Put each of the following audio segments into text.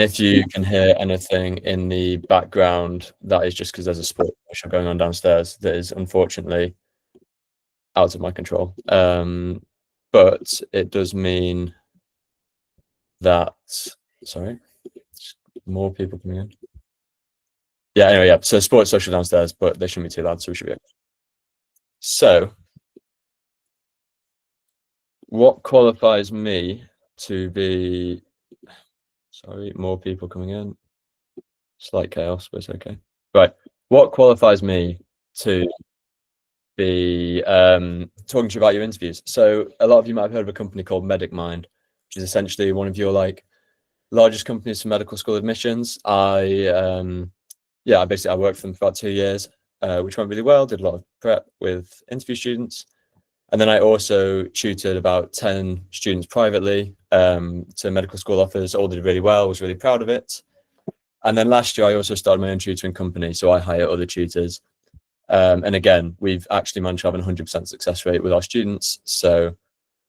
if you can hear anything in the background, that is just because there's a sport show going on downstairs that is unfortunately out of my control. But it does mean that, sorry, more people coming in. Yeah, anyway, yeah. So sports social downstairs, but they shouldn't be too loud, so we should be okay. So what qualifies me to be, sorry, more people coming in. Slight chaos, but it's okay. Right. What qualifies me to be talking to you about your interviews? So a lot of you might have heard of a company called MedDent Network, which is essentially one of your like largest companies for medical school admissions. I worked for them for about 2 years, which went really well. Did a lot of prep with interview students, and then I also tutored about 10 students privately to medical school offers. All did really well. Was really proud of it. And then last year I also started my own tutoring company, so I hire other tutors. And again, we've actually managed to have a 100% success rate with our students. So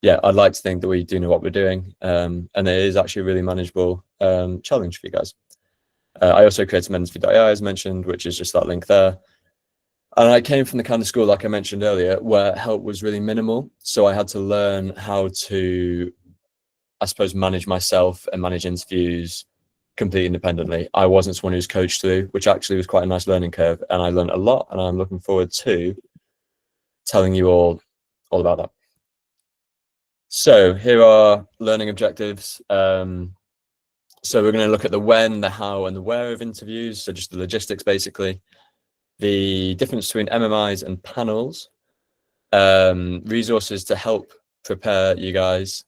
yeah, I'd like to think that we do know what we're doing. And it is actually a really manageable challenge for you guys. I also created MedDent.ai, as mentioned, which is just that link there. And I came from the kind of school, like I mentioned earlier, where help was really minimal. So I had to learn how to, I suppose, manage myself and manage interviews completely independently. I wasn't someone who was coached through, which actually was quite a nice learning curve. And I learned a lot, and I'm looking forward to telling you all about that. So here are learning objectives. So we're going to look at the when, the how, and the where of interviews. So just the logistics, basically. The difference between MMIs and panels. Resources to help prepare you guys.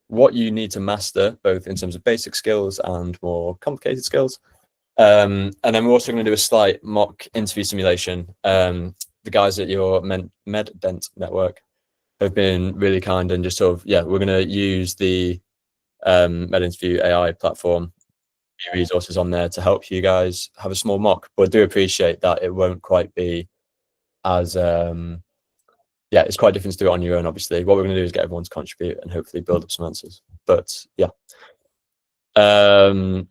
What you need to master, both in terms of basic skills and more complicated skills. And then we're also going to do a slight mock interview simulation. The guys at your MedDent Network have been really kind and just sort of, yeah, we're going to use the MedInterview AI platform, resources on there to help you guys have a small mock. But I do appreciate that it won't quite be as, yeah, it's quite different to do it on your own, obviously. What we're going to do is get everyone to contribute and hopefully build up some answers. But yeah. And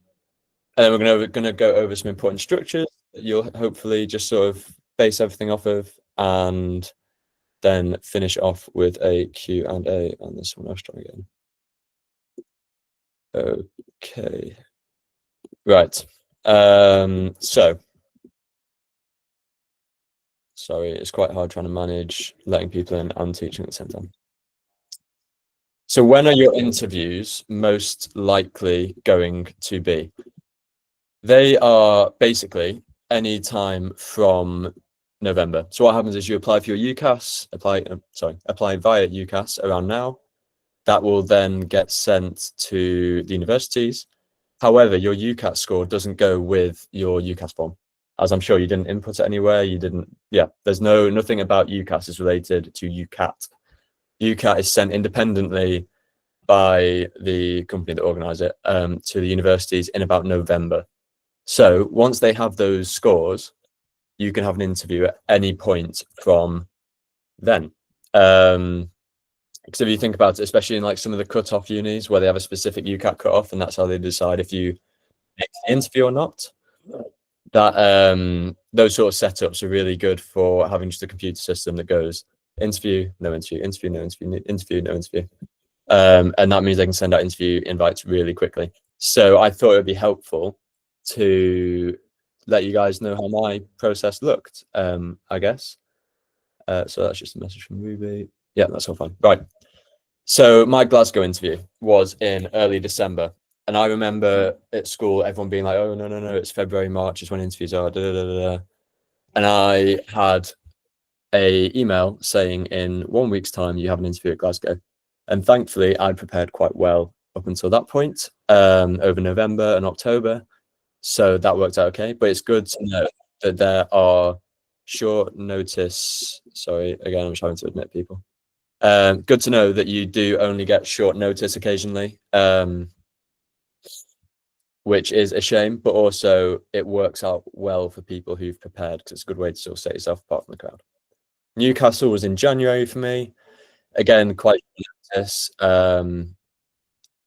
then we're going to go over some important structures that you'll hopefully just sort of base everything off of, and then finish off with a Q&A. And there's someone else trying again. Okay. Right. So, sorry, it's quite hard trying to manage letting people in and teaching at the same time. So when are your interviews most likely going to be? They are basically any time from November. So what happens is you apply for your UCAS, apply via UCAS around now. That will then get sent to the universities. However, your UCAT score doesn't go with your UCAS form. As I'm sure you didn't input it anywhere, you didn't, yeah, there's nothing about UCAS is related to UCAT. UCAT is sent independently by the company that organise it to the universities in about November. So once they have those scores, you can have an interview at any point from then. Because if you think about it, especially in like some of the cut-off unis where they have a specific UCAT cut-off, and that's how they decide if you make the interview or not, that those sort of setups are really good for having just a computer system that goes interview, no interview, interview, no interview, interview, no interview. And that means they can send out interview invites really quickly. So I thought it would be helpful to let you guys know how my process looked, I guess. So that's just a message from Ruby. Yeah, that's all fine. Right. So my Glasgow interview was in early December. And I remember at school, everyone being like, oh, no, it's February, March is when interviews are. And I had an email saying in 1 week's time, you have an interview at Glasgow. And thankfully, I prepared quite well up until that point, over November and October. So that worked out okay. But it's good to know that there are short notice. Sorry, again, I'm just having to admit people. Good to know that you do only get short notice occasionally, which is a shame, but also it works out well for people who've prepared because it's a good way to sort of set yourself apart from the crowd. Newcastle was in January for me. Again, quite notice.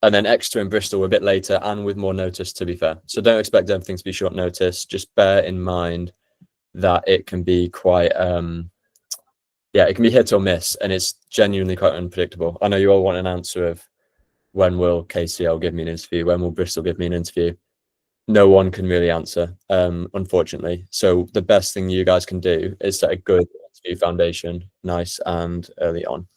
And then Exeter and Bristol were a bit later and with more notice, to be fair. So don't expect everything to be short notice. Just bear in mind that it can be quite, it can be hit or miss, and it's genuinely quite unpredictable. I know you all want an answer of when will KCL give me an interview, when will Bristol give me an interview. No one can really answer, unfortunately. So the best thing you guys can do is set a good interview foundation, nice and early on.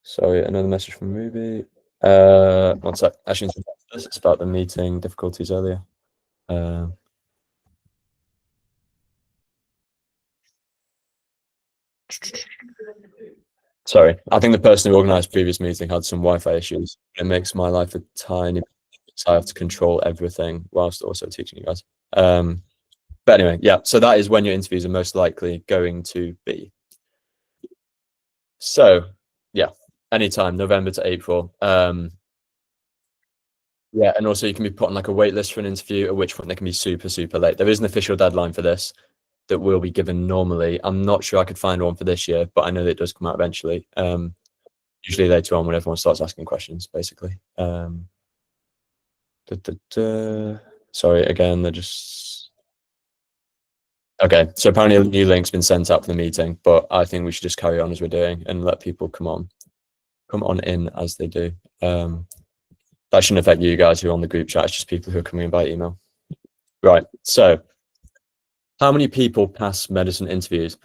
Sorry, another message from Ruby. One sec. Actually, it's about the meeting difficulties earlier. Sorry, I think the person who organised previous meeting had some Wi-Fi issues. It makes my life a tiny bit, so I have to control everything whilst also teaching you guys. But anyway, yeah, so that is when your interviews are most likely going to be. So, yeah, anytime, November to April. Yeah, and also you can be put on like a wait list for an interview, at which point they can be super, super late. There is an official deadline for this that will be given normally. I'm not sure I could find one for this year, but I know that it does come out eventually. Usually later on when everyone starts asking questions, basically. Sorry, again, they're just... Okay, so apparently a new link's been sent out for the meeting, but I think we should just carry on as we're doing and let people come on in as they do. That shouldn't affect you guys who are on the group chat. It's just people who are coming in by email. Right. So how many people pass medicine interviews?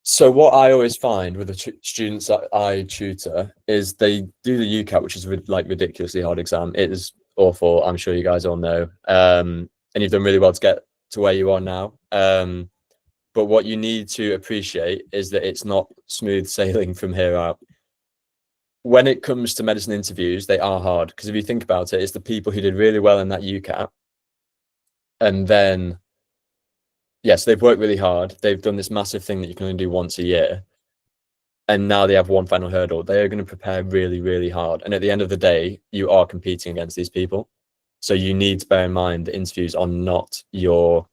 So what I always find with the students that I tutor is they do the UCAT, which is like ridiculously hard exam. It is awful. I'm sure you guys all know. And you've done really well to get to where you are now. But what you need to appreciate is that it's not smooth sailing from here out. When it comes to medicine interviews, they are hard because if you think about it, it's the people who did really well in that UCAT. And then, yes, they've worked really hard. They've done this massive thing that you can only do once a year. And now they have one final hurdle. They are going to prepare really, really hard. And at the end of the day, you are competing against these people. So you need to bear in mind that interviews are not your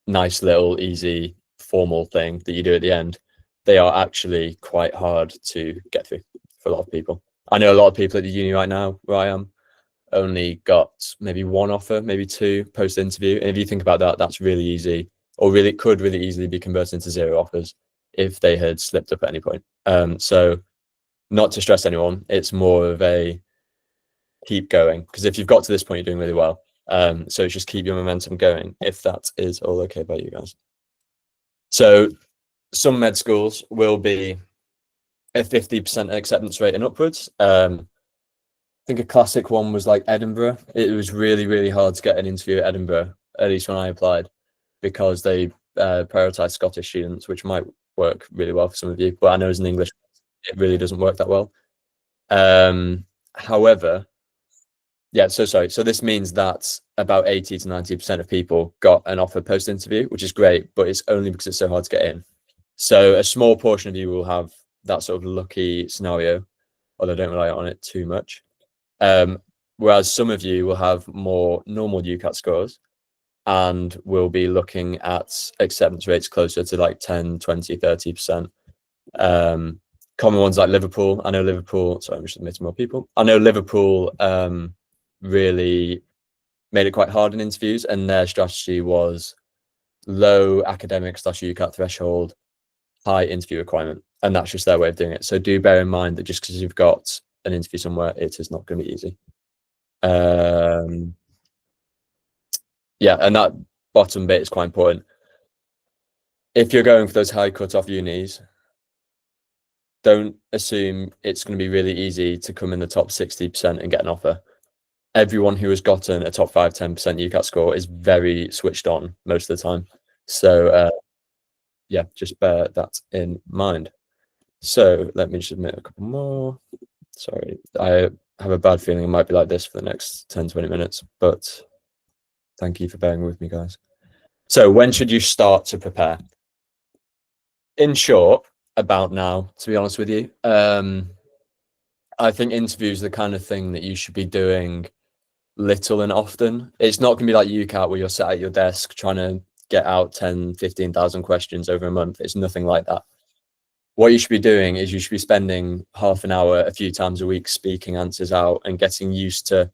nice little easy formal thing that you do at the end. They are actually quite hard to get through for a lot of people. I know a lot of people at the uni right now where I am only got maybe one offer, maybe two post interview. And if you think about that, that's really easy, or really could really easily be converted into 0 offers if they had slipped up at any point. So not to stress anyone, it's more of a keep going, because if you've got to this point, you're doing really well. So just keep your momentum going, if that is all okay by you guys. So some med schools will be a 50% acceptance rate and upwards. I think a classic one was like Edinburgh. It was really, really hard to get an interview at Edinburgh, at least when I applied, because they prioritize Scottish students, which might work really well for some of you. But I know as an English, it really doesn't work that well. However, yeah, so sorry. So this means that about 80 to 90% of people got an offer post interview, which is great, but it's only because it's so hard to get in. So a small portion of you will have that sort of lucky scenario, although don't rely on it too much. Whereas some of you will have more normal UCAT scores and will be looking at acceptance rates closer to like 10, 20, 30%. Common ones like Liverpool. I know Liverpool, sorry, I'm just admitting more people. I know Liverpool really made it quite hard in interviews, and their strategy was low academic / UCAT threshold, high interview requirement, and that's just their way of doing it. So do bear in mind that just because you've got an interview somewhere, it is not going to be easy. Yeah, and that bottom bit is quite important. If you're going for those high cut-off unis, don't assume it's going to be really easy to come in the top 60% and get an offer. Everyone who has gotten a top 5, 10% UCAT score is very switched on most of the time. So yeah, just bear that in mind. So let me just admit a couple more. Sorry, I have a bad feeling it might be like this for the next 10, 20 minutes, but thank you for bearing with me, guys. So when should you start to prepare? In short, about now, to be honest with you. I think interviews are the kind of thing that you should be doing little and often. It's not going to be like UCAT where you're sat at your desk trying to get out 10, 15,000 questions over a month. It's nothing like that. what you should be doing is you should be spending half an hour a few times a week speaking answers out and getting used to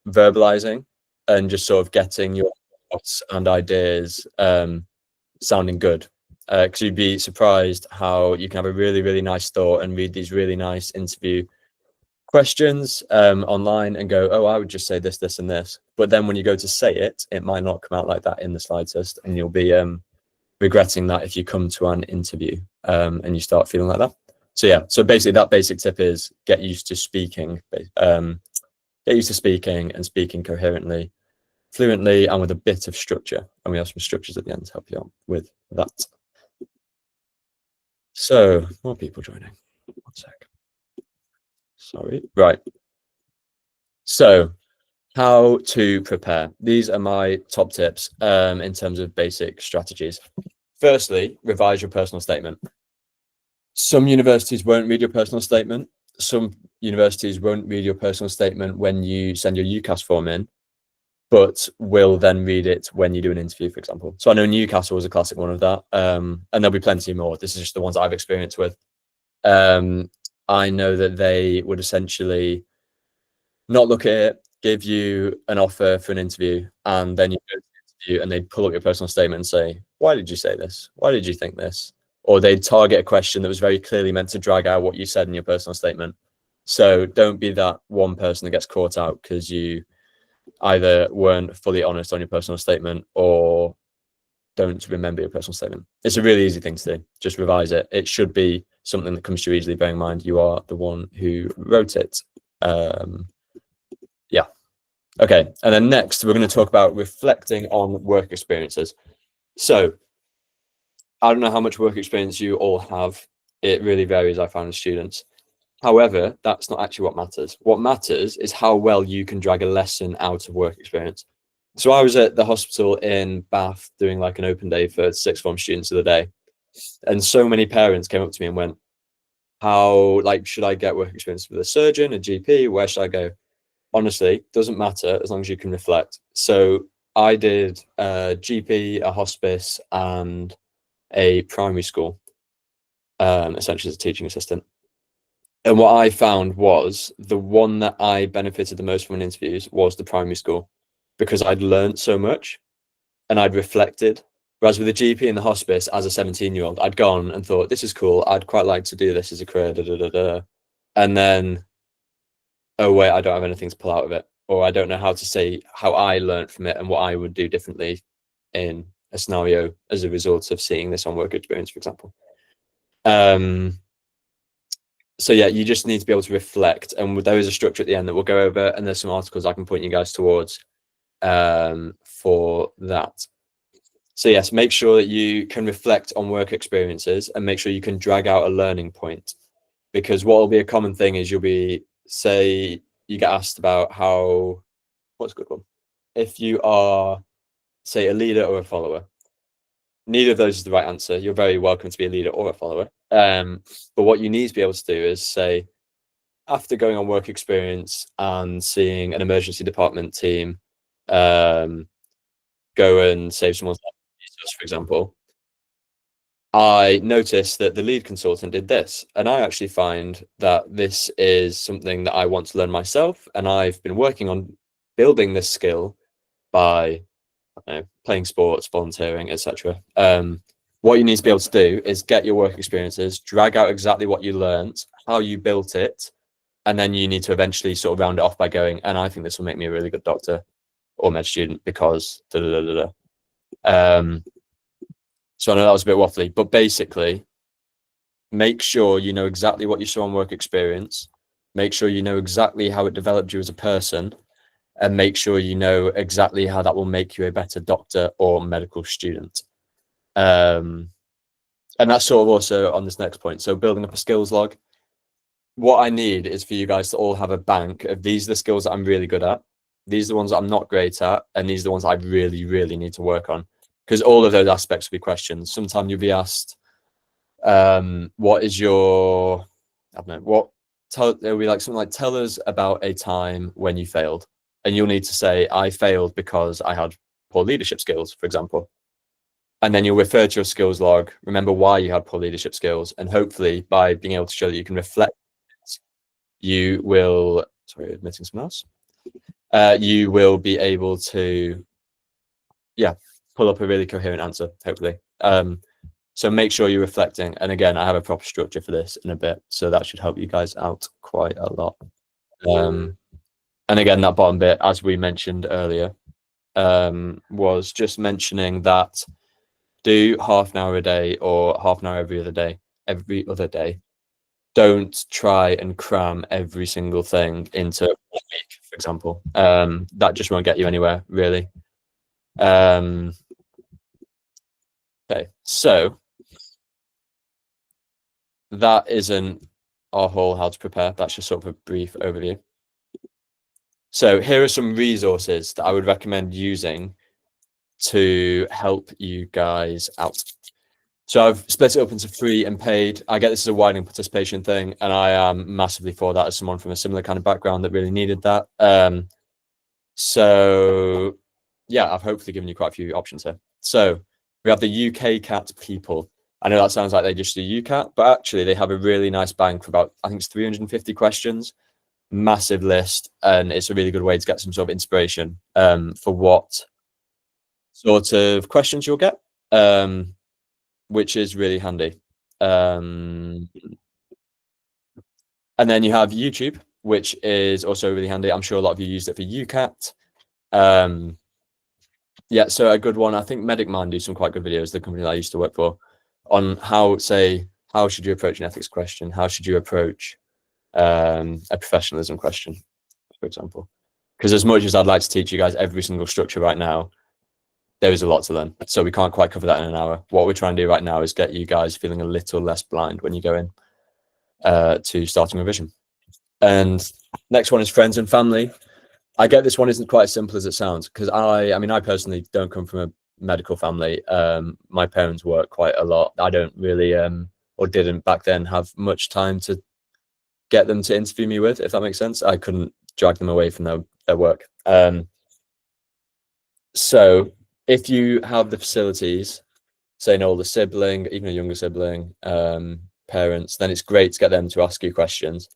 verbalizing and just sort of getting your thoughts and ideas sounding good. Because you'd be surprised how you can have a really, really nice thought and read these really nice interview questions online and go, oh, I would just say this, this, and this. But then when you go to say it, it might not come out like that in the slide test, and you'll be regretting that if you come to an interview and you start feeling like that. So yeah, so basically that basic tip is get used to speaking, and speaking coherently, fluently, and with a bit of structure. And we have some structures at the end to help you out with that. So more people joining. 1 sec. Sorry. Right. So how to prepare. These are my top tips in terms of basic strategies. Firstly, revise your personal statement. Some universities won't read your personal statement. Some universities won't read your personal statement when you send your UCAS form in, but will then read it when you do an interview, for example. So I know Newcastle was a classic one of that, and there'll be plenty more. This is just the ones I've experienced with. I know that they would essentially not look at it, give you an offer for an interview, and then you go to the interview and they'd pull up your personal statement and say, why did you say this? Why did you think this? Or they'd target a question that was very clearly meant to drag out what you said in your personal statement. So don't be that one person that gets caught out because you either weren't fully honest on your personal statement or don't remember your personal statement. It's a really easy thing to do. Just revise it. It should be something that comes to you easily, bearing in mind you are the one who wrote it. Yeah. Okay. And then next, we're going to talk about reflecting on work experiences. So I don't know how much work experience you all have. It really varies, I find, with students. However, that's not actually what matters. What matters is how well you can drag a lesson out of work experience. So I was at the hospital in Bath doing like an open day for sixth form students of the day. And so many parents came up to me and went, how, like, should I get work experience with a surgeon, a GP? Where should I go? Honestly, doesn't matter as long as you can reflect. So I did a GP, a hospice, and a primary school, essentially as a teaching assistant. And what I found was the one that I benefited the most from in interviews was the primary school, because I'd learned so much and I'd reflected. Whereas with the GP and the hospice, as a 17-year-old, I'd gone and thought, this is cool. I'd quite like to do this as a career. And then, oh, wait, I don't have anything to pull out of it. Or I don't know how to say how I learned from it and what I would do differently in a scenario as a result of seeing this on work experience, for example. So yeah, you just need to be able to reflect, and there is a structure at the end that we'll go over, and there's some articles I can point you guys towards for that. So yes, make sure that you can reflect on work experiences and make sure you can drag out a learning point, because what will be a common thing is you'll be, say you get asked about how, what's a good one? If you are, say, a leader or a follower, neither of those is the right answer. You're very welcome to be a leader or a follower. But what you need to be able to do is say, after going on work experience and seeing an emergency department team go and save someone's life, for example, I noticed that the lead consultant did this, and I actually find that this is something that I want to learn myself, and I've been working on building this skill by playing sports, volunteering, etc. What you need to be able to do is get your work experiences, drag out exactly what you learned, how you built it, and then you need to eventually sort of round it off by going, and I think this will make me a really good doctor or med student because So I know that was a bit waffly, but basically make sure you know exactly what you saw on work experience, make sure you know exactly how it developed you as a person, and make sure you know exactly how that will make you a better doctor or medical student. And that's sort of also on this next point. So building up a skills log. What I need is for you guys to all have a bank of, these are the skills that I'm really good at, these are the ones that I'm not great at, and these are the ones I really, really need to work on. Because all of those aspects will be questions. Sometimes you'll be asked, what is your, I don't know, it'll be like something like, tell us about a time when you failed. And you'll need to say, I failed because I had poor leadership skills, for example. and then you'll refer to your skills log, remember why you had poor leadership skills, and hopefully by being able to show that you can reflect, you will, sorry, admitting someone else, you will be able to, yeah, pull up a really coherent answer, hopefully. So make sure you're reflecting. And again, I have a proper structure for this in a bit, so that should help you guys out quite a lot. And again, that bottom bit, as we mentioned earlier, was just mentioning that do half an hour a day or half an hour every other day. Don't try and cram every single thing into 1 week, for example. That just won't get you anywhere, really. Okay, so that isn't our whole how to prepare. That's just sort of a brief overview. So here are some resources that I would recommend using to help you guys out. So I've split it up into free and paid. I get this is a widening participation thing, and I am massively for that as someone from a similar kind of background that really needed that. So yeah, I've hopefully given you quite a few options here. So we have the UCAT people. I know that sounds like they just do UCAT, but actually they have a really nice bank for about, I think it's 350 questions, massive list, and it's a really good way to get some sort of inspiration for what sort of questions you'll get, which is really handy. And then you have YouTube, which is also really handy. I'm sure a lot of you used it for UCAT. Yeah, so a good one. I think Medic Mind do some quite good videos, the company that I used to work for, on how, say, how should you approach an ethics question? How should you approach a professionalism question, for example? Because as much as I'd like to teach you guys every single structure right now, there is a lot to learn. So we can't quite cover that in an hour. What we're trying to do right now is get you guys feeling a little less blind when you go in to starting revision. And next one is friends and family. I get this one isn't quite as simple as it sounds, because I mean, I personally don't come from a medical family. My parents work quite a lot. I don't really, or didn't back then, have much time to get them to interview me with, if that makes sense. I couldn't drag them away from their work. So if you have the facilities, say an older sibling, even a younger sibling, parents, then it's great to get them to ask you questions.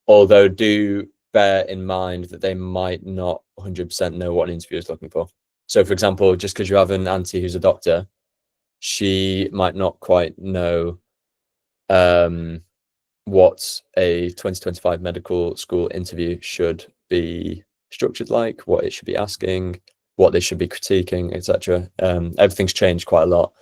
Although do bear in mind that they might not 100% know what an interviewer is looking for. So for example, just because you have an auntie who's a doctor, she might not quite know what a 2025 medical school interview should be structured like, what it should be asking, what they should be critiquing, etc. Everything's changed quite a lot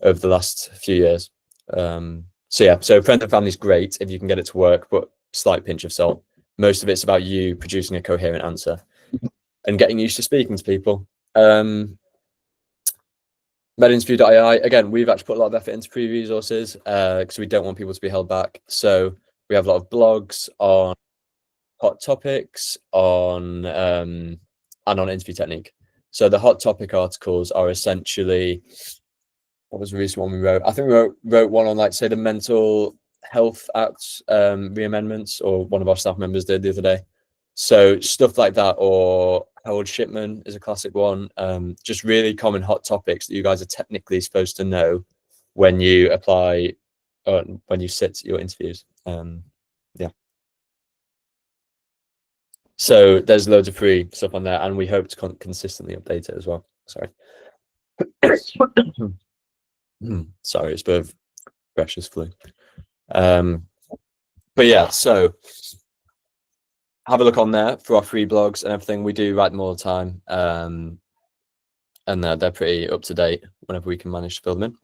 over the last few years. So yeah, so friend and family is great if you can get it to work, but slight pinch of salt. Most of it's about you producing a coherent answer and getting used to speaking to people. MedInterview.ai, again, we've actually put a lot of effort into free resources because we don't want people to be held back. So we have a lot of blogs on hot topics, on and on interview technique. So the hot topic articles are essentially, what was the recent one we wrote? I think we wrote one on, like, say, the Mental Health Act re-amendments, or one of our staff members did the other day. So stuff like that, or Harold Shipman is a classic one. Just really common hot topics that you guys are technically supposed to know when you apply, when you sit your interviews. Yeah. So there's loads of free stuff on there, and we hope to consistently update it as well. Sorry. Sorry, it's a bit of precious flu. But yeah, so have a look on there for our free blogs and everything. We do write them all the time, and they're pretty up to date whenever we can manage to fill them in.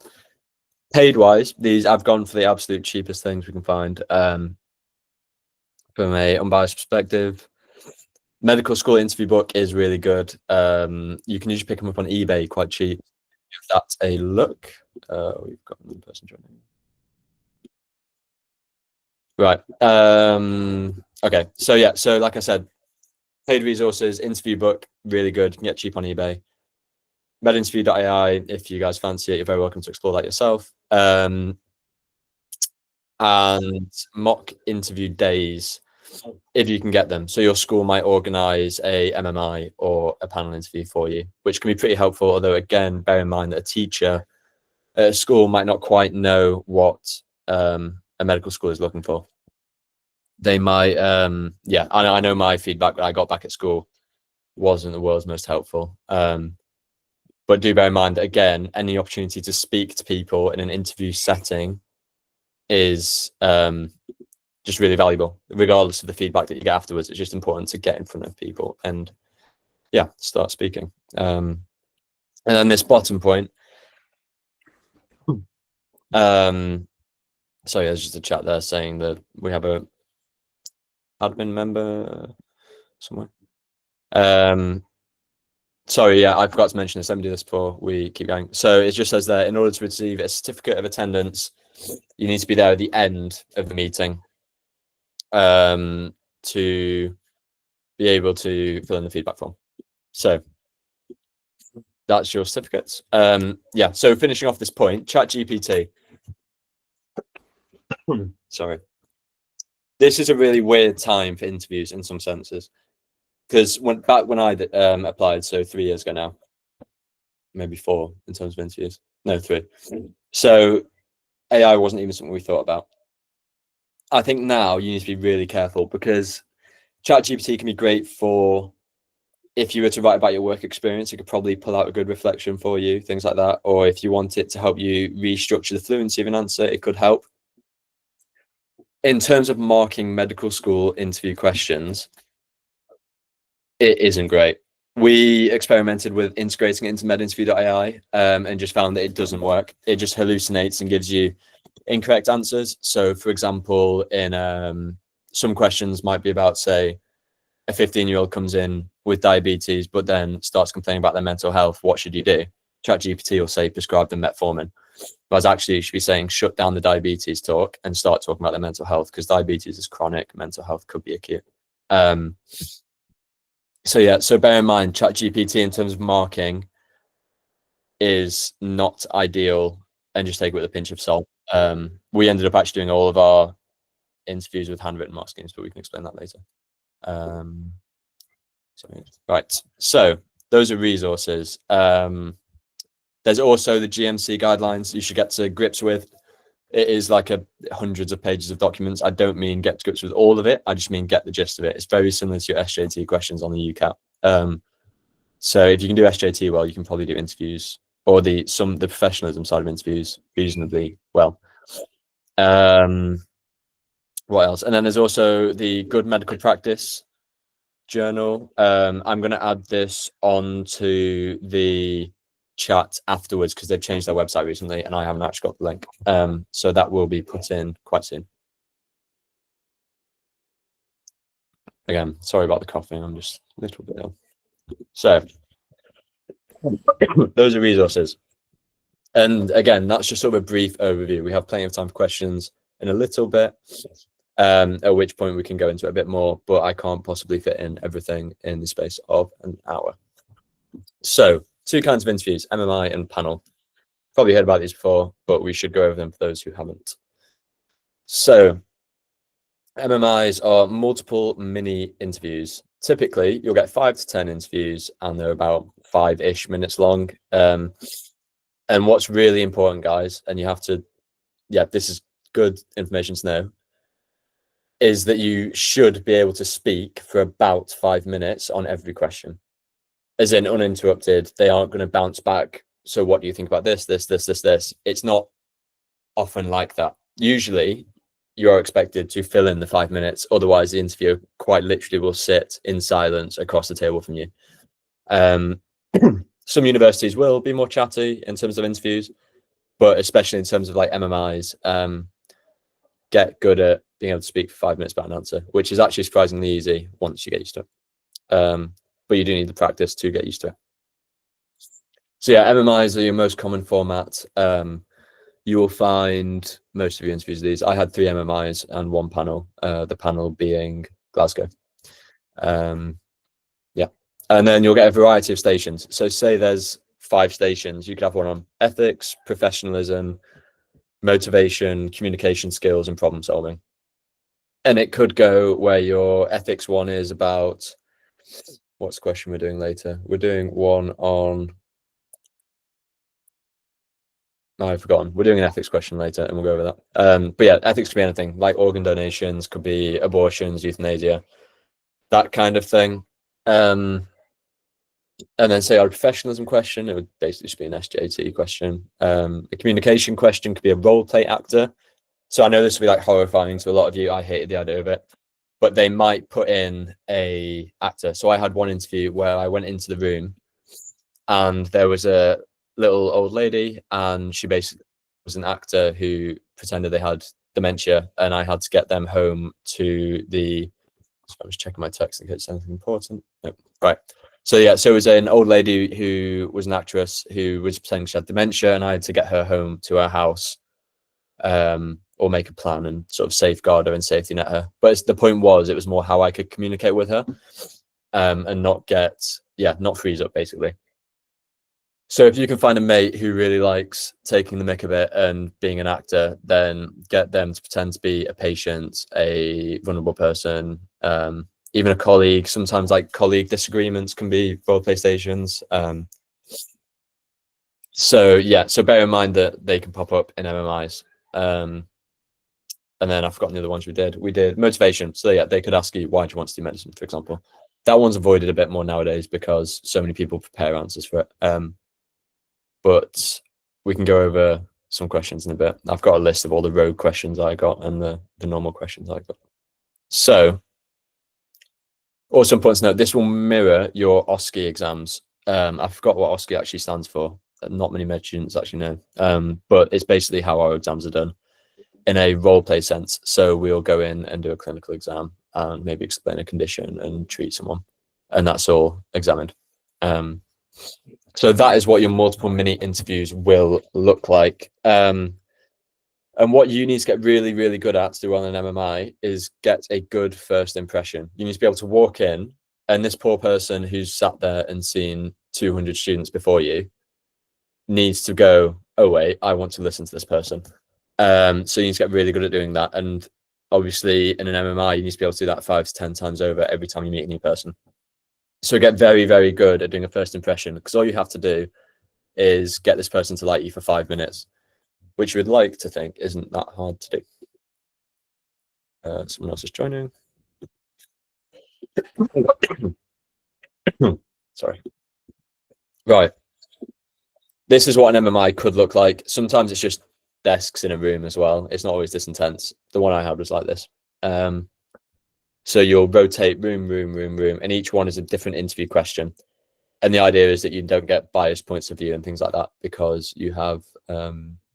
Paid wise, these I've gone for the absolute cheapest things we can find from a unbiased perspective. Medical school interview book is really good. You can usually pick them up on eBay quite cheap. Give that a look. We've got one person joining. Right. Okay. So yeah. So like I said, paid resources, interview book, really good. You can get cheap on eBay. MedInterview.ai, if you guys fancy it, you're very welcome to explore that yourself. And mock interview days, if you can get them. So your school might organize a MMI or a panel interview for you, which can be pretty helpful. Although again, bear in mind that a teacher a school might not quite know what a medical school is looking for. They might, yeah, I know my feedback that I got back at school wasn't the world's most helpful. But do bear in mind that, again, any opportunity to speak to people in an interview setting is just really valuable, regardless of the feedback that you get afterwards. It's just important to get in front of people and, yeah, start speaking. And then this bottom point, so yeah, there's just a chat there saying that we have a admin member somewhere. Sorry, yeah, I forgot to mention this. Let me do this before we keep going. So it just says there, in order to receive a certificate of attendance, you need to be there at the end of the meeting to be able to fill in the feedback form. So that's your certificates. Yeah, so finishing off this point, ChatGPT. Sorry. This is a really weird time for interviews in some senses. Because back when I applied, so 3 years ago now, maybe 4 in terms of interviews. No, 3. So AI wasn't even something we thought about. I think now you need to be really careful, because ChatGPT can be great for if you were to write about your work experience, it could probably pull out a good reflection for you, things like that. Or if you want it to help you restructure the fluency of an answer, it could help. In terms of marking medical school interview questions, it isn't great. We experimented with integrating it into medinterview.ai and just found that it doesn't work. It just hallucinates and gives you incorrect answers. So, for example, in some questions might be about, say, a 15-year-old comes in with diabetes, but then starts complaining about their mental health. What should you do? ChatGPT will say prescribe them metformin. Whereas actually you should be saying shut down the diabetes talk and start talking about their mental health, because diabetes is chronic, mental health could be acute. So yeah, so bear in mind, ChatGPT in terms of marking is not ideal, and just take it with a pinch of salt. We ended up actually doing all of our interviews with handwritten mark schemes, but we can explain that later. Right, so those are resources. There's also the GMC guidelines you should get to grips with. It is like hundreds of pages of documents. I don't mean get to grips with all of it. I just mean get the gist of it. It's very similar to your SJT questions on the UCAT. So if you can do SJT well, you can probably do interviews, or the professionalism side of interviews reasonably well. What else? And then there's also the Good Medical Practice journal. I'm going to add this onto the chat afterwards, because they've changed their website recently and I haven't actually got the link. So that will be put in quite soon. Again, sorry about the coughing, I'm just a little bit ill. So those are resources. And again, that's just sort of a brief overview. We have plenty of time for questions in a little bit, at which point we can go into it a bit more, but I can't possibly fit in everything in the space of an hour. So 2 kinds of interviews, MMI and panel. Probably heard about these before, but we should go over them for those who haven't. So MMIs are multiple mini interviews. Typically, you'll get 5 to 10 interviews, and they're about 5-ish minutes long. And what's really important, guys, and you have to, yeah, this is good information to know, is that you should be able to speak for about 5 minutes on every question. As in uninterrupted, they aren't going to bounce back. So what do you think about this? It's not often like that. Usually you're expected to fill in the 5 minutes. Otherwise the interviewer quite literally will sit in silence across the table from you. Some universities will be more chatty in terms of interviews, but especially in terms of like MMIs, get good at being able to speak for 5 minutes about an answer, which is actually surprisingly easy once you get used to it. But you do need the practice to get used to it. So yeah, MMIs are your most common format. You will find most of your interviews of these. I had 3 MMIs and 1 panel, the panel being Glasgow. Yeah, and then you'll get a variety of stations. So say there's 5 stations, you could have one on ethics, professionalism, motivation, communication skills, and problem solving. And it could go where your ethics one is about, what's the question we're doing later? We're doing one on I've forgotten. We're doing an ethics question later, and we'll go over that. But yeah, ethics could be anything, like organ donations, could be abortions, euthanasia, that kind of thing. And then say our professionalism question, it would basically just be an SJT question. A communication question could be a role play actor. So I know this will be like horrifying to a lot of you. I hated the idea of it, but they might put in a actor. So I had one interview where I went into the room and there was a little old lady and she basically was an actor who pretended they had dementia, and I had to get them home to the, so I was checking my text in case it's anything important. No. Right. So yeah, so it was an old lady who was an actress who was pretending she had dementia, and I had to get her home to her house, or make a plan and sort of safeguard her and safety net her. But the point was, it was more how I could communicate with her, and not not freeze up basically. So if you can find a mate who really likes taking the mick of it and being an actor, then get them to pretend to be a patient, a vulnerable person, even a colleague. Sometimes like colleague disagreements can be role play stations. So yeah, so bear in mind that they can pop up in MMIs. And then I've forgotten the other ones we did. We did motivation. So yeah, they could ask you, why do you want to do medicine, for example? That one's avoided a bit more nowadays because so many people prepare answers for it. But we can go over some questions in a bit. I've got a list of all the rogue questions I got and the normal questions I got. So also important to note, this will mirror your OSCE exams. I forgot what OSCE actually stands for. Not many med students actually know. But it's basically how our exams are done in a role play sense. So we'll go in and do a clinical exam and maybe explain a condition and treat someone. And that's all examined. So that is what your multiple mini interviews will look like. And what you need to get really, really good at to do on an MMI is get a good first impression. You need to be able to walk in, and this poor person who's sat there and seen 200 students before you needs to go, oh wait, I want to listen to this person. So you need to get really good at doing that. And obviously in an MMI, you need to be able to do that 5 to 10 times over every time you meet a new person. So get very, very good at doing a first impression, because all you have to do is get this person to like you for 5 minutes, which you would like to think isn't that hard to do. Someone else is joining. Sorry. Right. This is what an MMI could look like. Sometimes it's just desks in a room as well. It's not always this intense. The one I had was like this. So you'll rotate room, and each one is a different interview question. And the idea is that you don't get biased points of view and things like that, because you have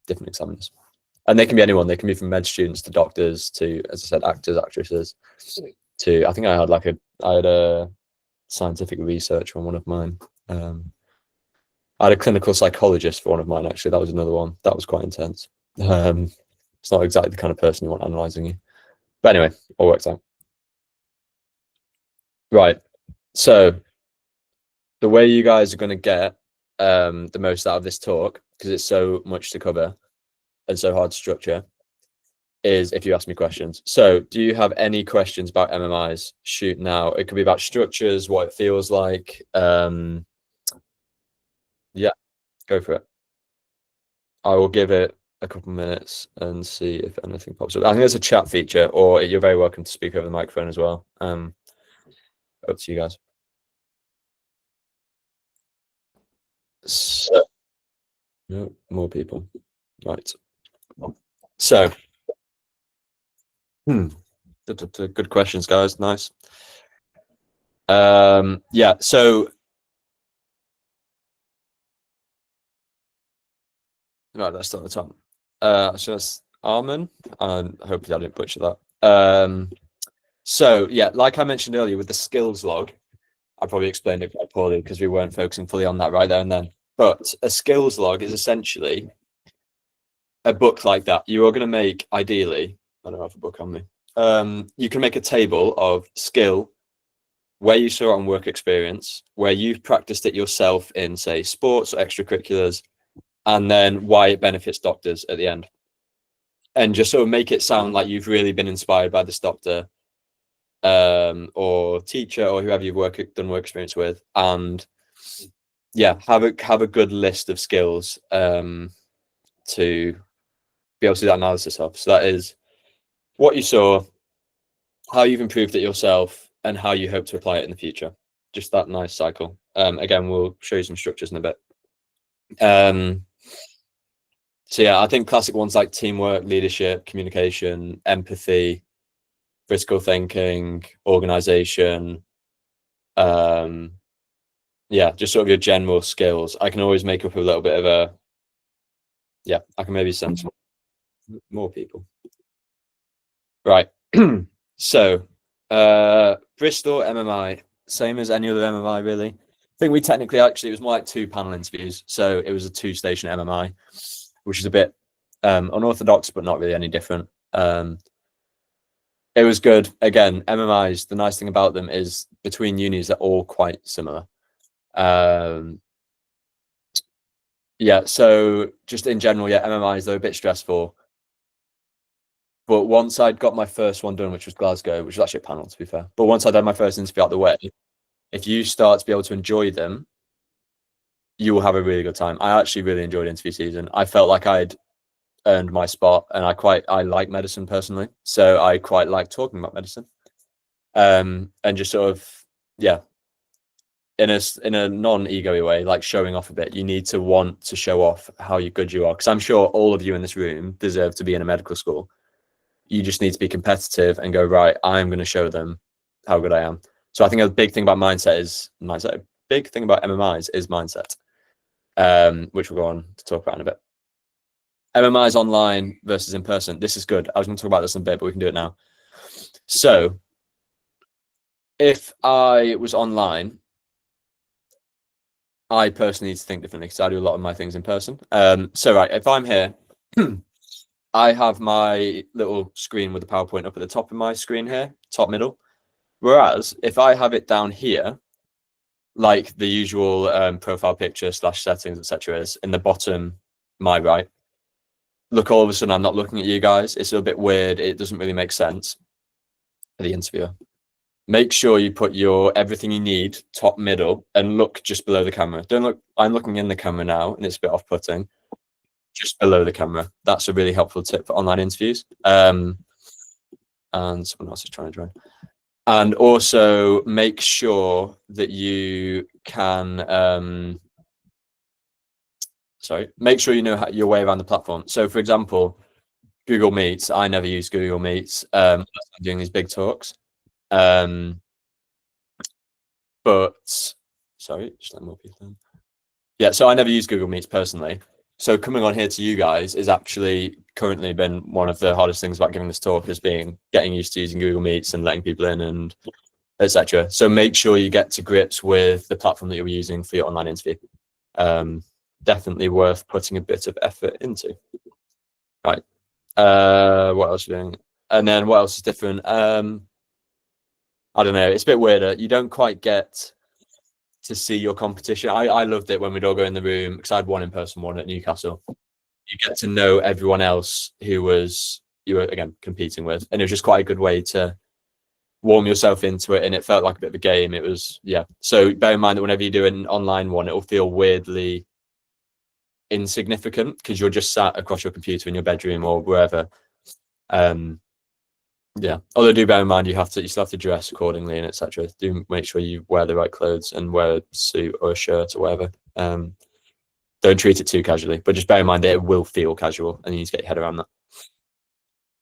different examiners. And they can be anyone. They can be from med students to doctors to, as I said, actors, actresses, to, I think I had a scientific research on one of mine. I had a clinical psychologist for one of mine, actually. That was another one. That was quite intense. It's not exactly the kind of person you want analysing you. But anyway, all works out. Right. So the way you guys are going to get the most out of this talk, because it's so much to cover and so hard to structure, is if you ask me questions. So do you have any questions about MMIs? Shoot now. It could be about structures, what it feels like. Yeah, go for it. I will give it a couple of minutes and see if anything pops up. I think there's a chat feature, or you're very welcome to speak over the microphone as well. Up to you guys. So, no, more people. Right. So, good questions, guys. Nice. Yeah. So, right, let's start at the top. So that's Armin, and hopefully I didn't butcher that. So yeah, like I mentioned earlier with the skills log, I probably explained it quite poorly because we weren't focusing fully on that right there and then. But a skills log is essentially a book like that. You are going to make, ideally, I don't have a book on me. You can make a table of skill, where you saw it on work experience, where you've practiced it yourself in, say, sports or extracurriculars, and then why it benefits doctors at the end. And just sort of make it sound like you've really been inspired by this doctor, or teacher, or whoever you've done work experience with, and yeah, have a good list of skills to be able to do that analysis of. So that is what you saw, how you've improved it yourself, and how you hope to apply it in the future. Just that nice cycle. Again, we'll show you some structures in a bit. So yeah, I think classic ones like teamwork, leadership, communication, empathy, critical thinking, organization, yeah, just sort of your general skills. I can always make up a little bit of a, yeah, I can maybe send some more people. Right. So Bristol MMI, same as any other MMI really. I think we technically actually, it was more like 2 panel interviews. So it was a 2-station MMI, which is a bit unorthodox, but not really any different. It was good. Again, MMIs, the nice thing about them is between unis, they're all quite similar. Yeah, so just in general, yeah, MMIs, they're a bit stressful. But once I'd got my first one done, which was Glasgow, which was actually a panel, to be fair. But once I'd had my first interview out the way, if you start to be able to enjoy them, you will have a really good time. I actually really enjoyed interview season. I felt like I'd earned my spot, and I like medicine personally, so I quite like talking about medicine, and just sort of, yeah, in a non-ego-y way, like showing off a bit. You need to want to show off how good you are, because I'm sure all of you in this room deserve to be in a medical school. You just need to be competitive and go, right, I'm going to show them how good I am. So I think a big thing about mindset is mindset. A big thing about MMIs is mindset, which we'll go on to talk about in a bit. MMIs online versus in person. This is good. I was going to talk about this in a bit, but we can do it now. So if I was online, I personally need to think differently because I do a lot of my things in person. So right, if I'm here, I have my little screen with the PowerPoint up at the top of my screen here, top middle. Whereas if I have it down here, like the usual profile picture / settings, etc., is in the bottom, my right. Look, all of a sudden I'm not looking at you guys. It's a bit weird. It doesn't really make sense for the interviewer. Make sure you put your everything you need top middle and look just below the camera. Don't look. I'm looking in the camera now, and it's a bit off-putting. Just below the camera. That's a really helpful tip for online interviews. And someone else is trying to join. And also make sure that you can, make sure you know your way around the platform. So for example, Google Meets, I never use Google Meets I'm doing these big talks. But sorry, just let more people in. Yeah, so I never use Google Meets personally. So coming on here to you guys is actually currently been one of the hardest things about giving this talk, is getting used to using Google Meets and letting people in and etc. So make sure you get to grips with the platform that you're using for your online interview. Definitely worth putting a bit of effort into. Right. What else are you doing? And then what else is different? I don't know. It's a bit weirder. You don't quite get to see your competition. I loved it when we'd all go in the room, because I had one in person, one at Newcastle. You get to know everyone else who you were again competing with, and it was just quite a good way to warm yourself into it, and it felt like a bit of a game. It was, yeah. So bear in mind that whenever you do an online one, it will feel weirdly insignificant because you're just sat across your computer in your bedroom or wherever. Yeah, although do bear in mind you still have to dress accordingly and etc. Do make sure you wear the right clothes and wear a suit or a shirt or whatever. Don't treat it too casually, but just bear in mind that it will feel casual and you need to get your head around that.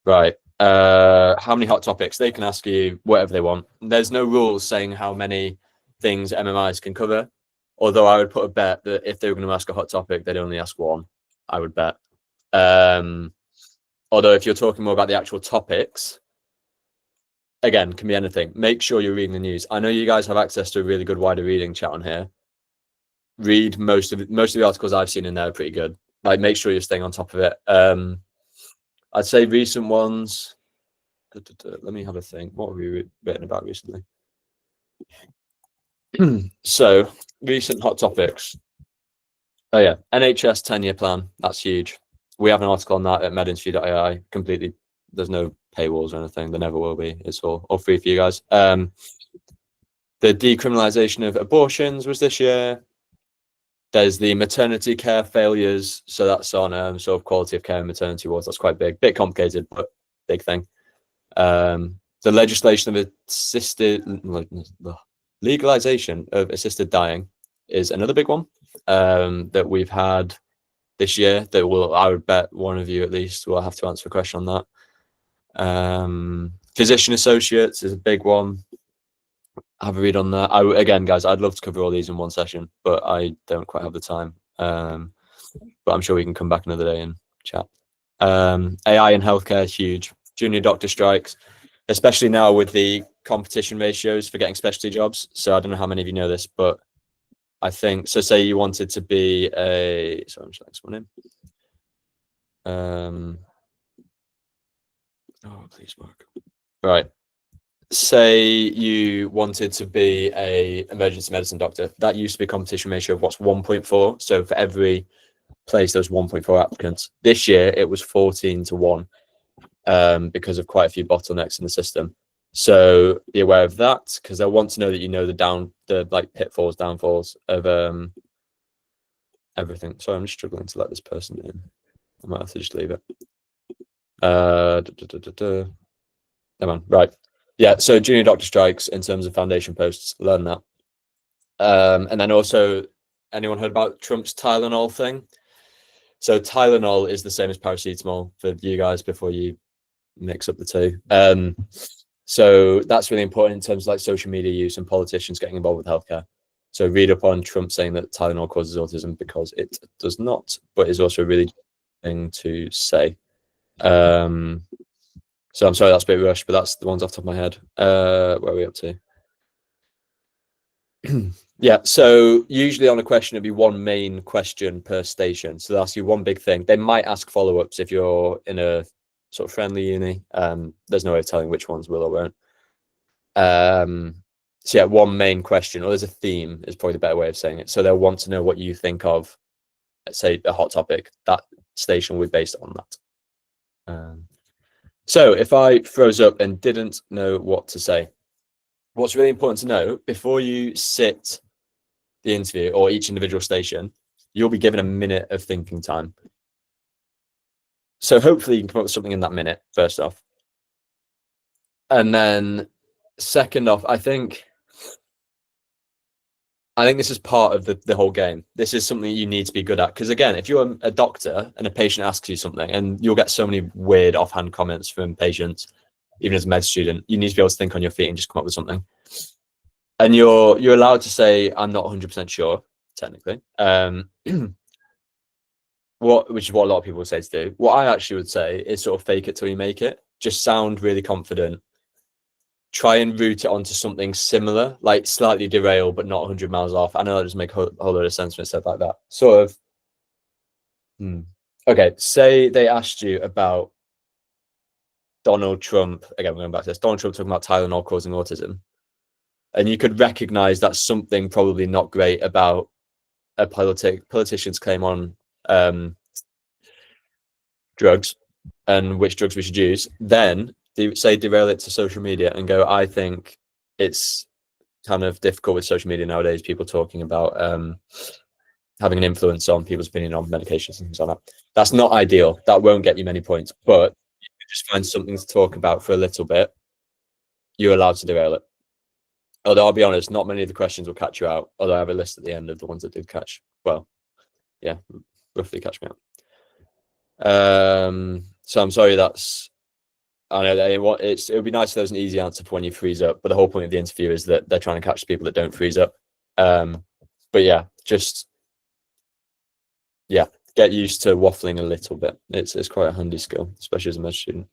Right. How many hot topics? They can ask you whatever they want. There's no rules saying how many things MMIs can cover, although I would put a bet that if they were going to ask a hot topic, they'd only ask one, I would bet. Although if you're talking more about the actual topics, again, can be anything. Make sure you're reading the news. I know you guys have access to a really good wider reading chat on here. Read most of the articles I've seen in there are pretty good. Like, make sure you're staying on top of it. I'd say recent ones. Let me have a think. What have we written about recently? So, recent hot topics. Oh yeah, NHS 10-year plan. That's huge. We have an article on that at medinterview.ai. Completely, there's no paywalls or anything. There never will be. It's all free for you guys. The decriminalization of abortions was this year. There's the maternity care failures. So that's on sort of quality of care and maternity wards. That's quite big, bit complicated, but big thing. The legislation of legalization of assisted dying is another big one that we've had this year. That I would bet one of you at least will have to answer a question on that. Physician associates is a big one. Have a read on that. Again, guys, I'd love to cover all these in one session, but I don't quite have the time. But I'm sure we can come back another day and chat. AI in healthcare is huge. Junior doctor strikes, especially now with the competition ratios for getting specialty jobs. So I don't know how many of you know this, but I think, so say you wanted to be sorry, I'm just next one in. Oh, please work. Right. Say you wanted to be a emergency medicine doctor. That used to be a competition ratio of what's 1.4. So for every place, there was 1.4 applicants. This year, it was 14 to 1 because of quite a few bottlenecks in the system. So be aware of that, because they'll want to know that you know the like pitfalls, downfalls of everything. Sorry, I'm just struggling to let this person in. I might have to just leave it. Come on, right. Yeah, so junior doctor strikes in terms of foundation posts, learn that. And then also, anyone heard about Trump's Tylenol thing? So Tylenol is the same as paracetamol for you guys before you mix up the two. So that's really important in terms of like social media use and politicians getting involved with healthcare. So read up on Trump saying that Tylenol causes autism, because it does not, but is also a really thing to say. So I'm sorry that's a bit rushed, but that's the ones off the top of my head. Where are we up to? Yeah, so usually on a question, it'd be one main question per station. So they'll ask you one big thing. They might ask follow-ups if you're in a sort of friendly uni. There's no way of telling which ones will or won't. So yeah, one main question, or there's a theme is probably the better way of saying it. So they'll want to know what you think of, let's say, a hot topic. That station will be based on that. So if I froze up and didn't know what to say, what's really important to know before you sit the interview or each individual station, you'll be given a minute of thinking time. So hopefully you can come up with something in that minute, first off. And then second off, I think this is part of the whole game. This is something you need to be good at. Because again, if you're a doctor and a patient asks you something, and you'll get so many weird offhand comments from patients, even as a med student, you need to be able to think on your feet and just come up with something. And you're allowed to say, I'm not 100% sure, technically. Which is what a lot of people say to do. What I actually would say is sort of fake it till you make it. Just sound really confident. Try and route it onto something similar, like slightly derail, but not 100 miles off. I know that doesn't make a whole lot of sense when it's said like that. Sort of. Okay, say they asked you about Donald Trump. Again, we're going back to this. Donald Trump talking about Tylenol causing autism. And you could recognize that's something probably not great about a politician's claim on drugs and which drugs we should use. Then say derail it to social media and go, I think it's kind of difficult with social media nowadays, people talking about having an influence on people's opinion on medications and things like that. That's not ideal. That won't get you many points, but if you just find something to talk about for a little bit, you're allowed to derail it. Although I'll be honest, not many of the questions will catch you out, although I have a list at the end of the ones that did catch, well, yeah, roughly catch me out. So I'm sorry I know that it would be nice if there was an easy answer for when you freeze up, but the whole point of the interview is that they're trying to catch people that don't freeze up. But yeah, just get used to waffling a little bit. It's quite a handy skill, especially as a med student.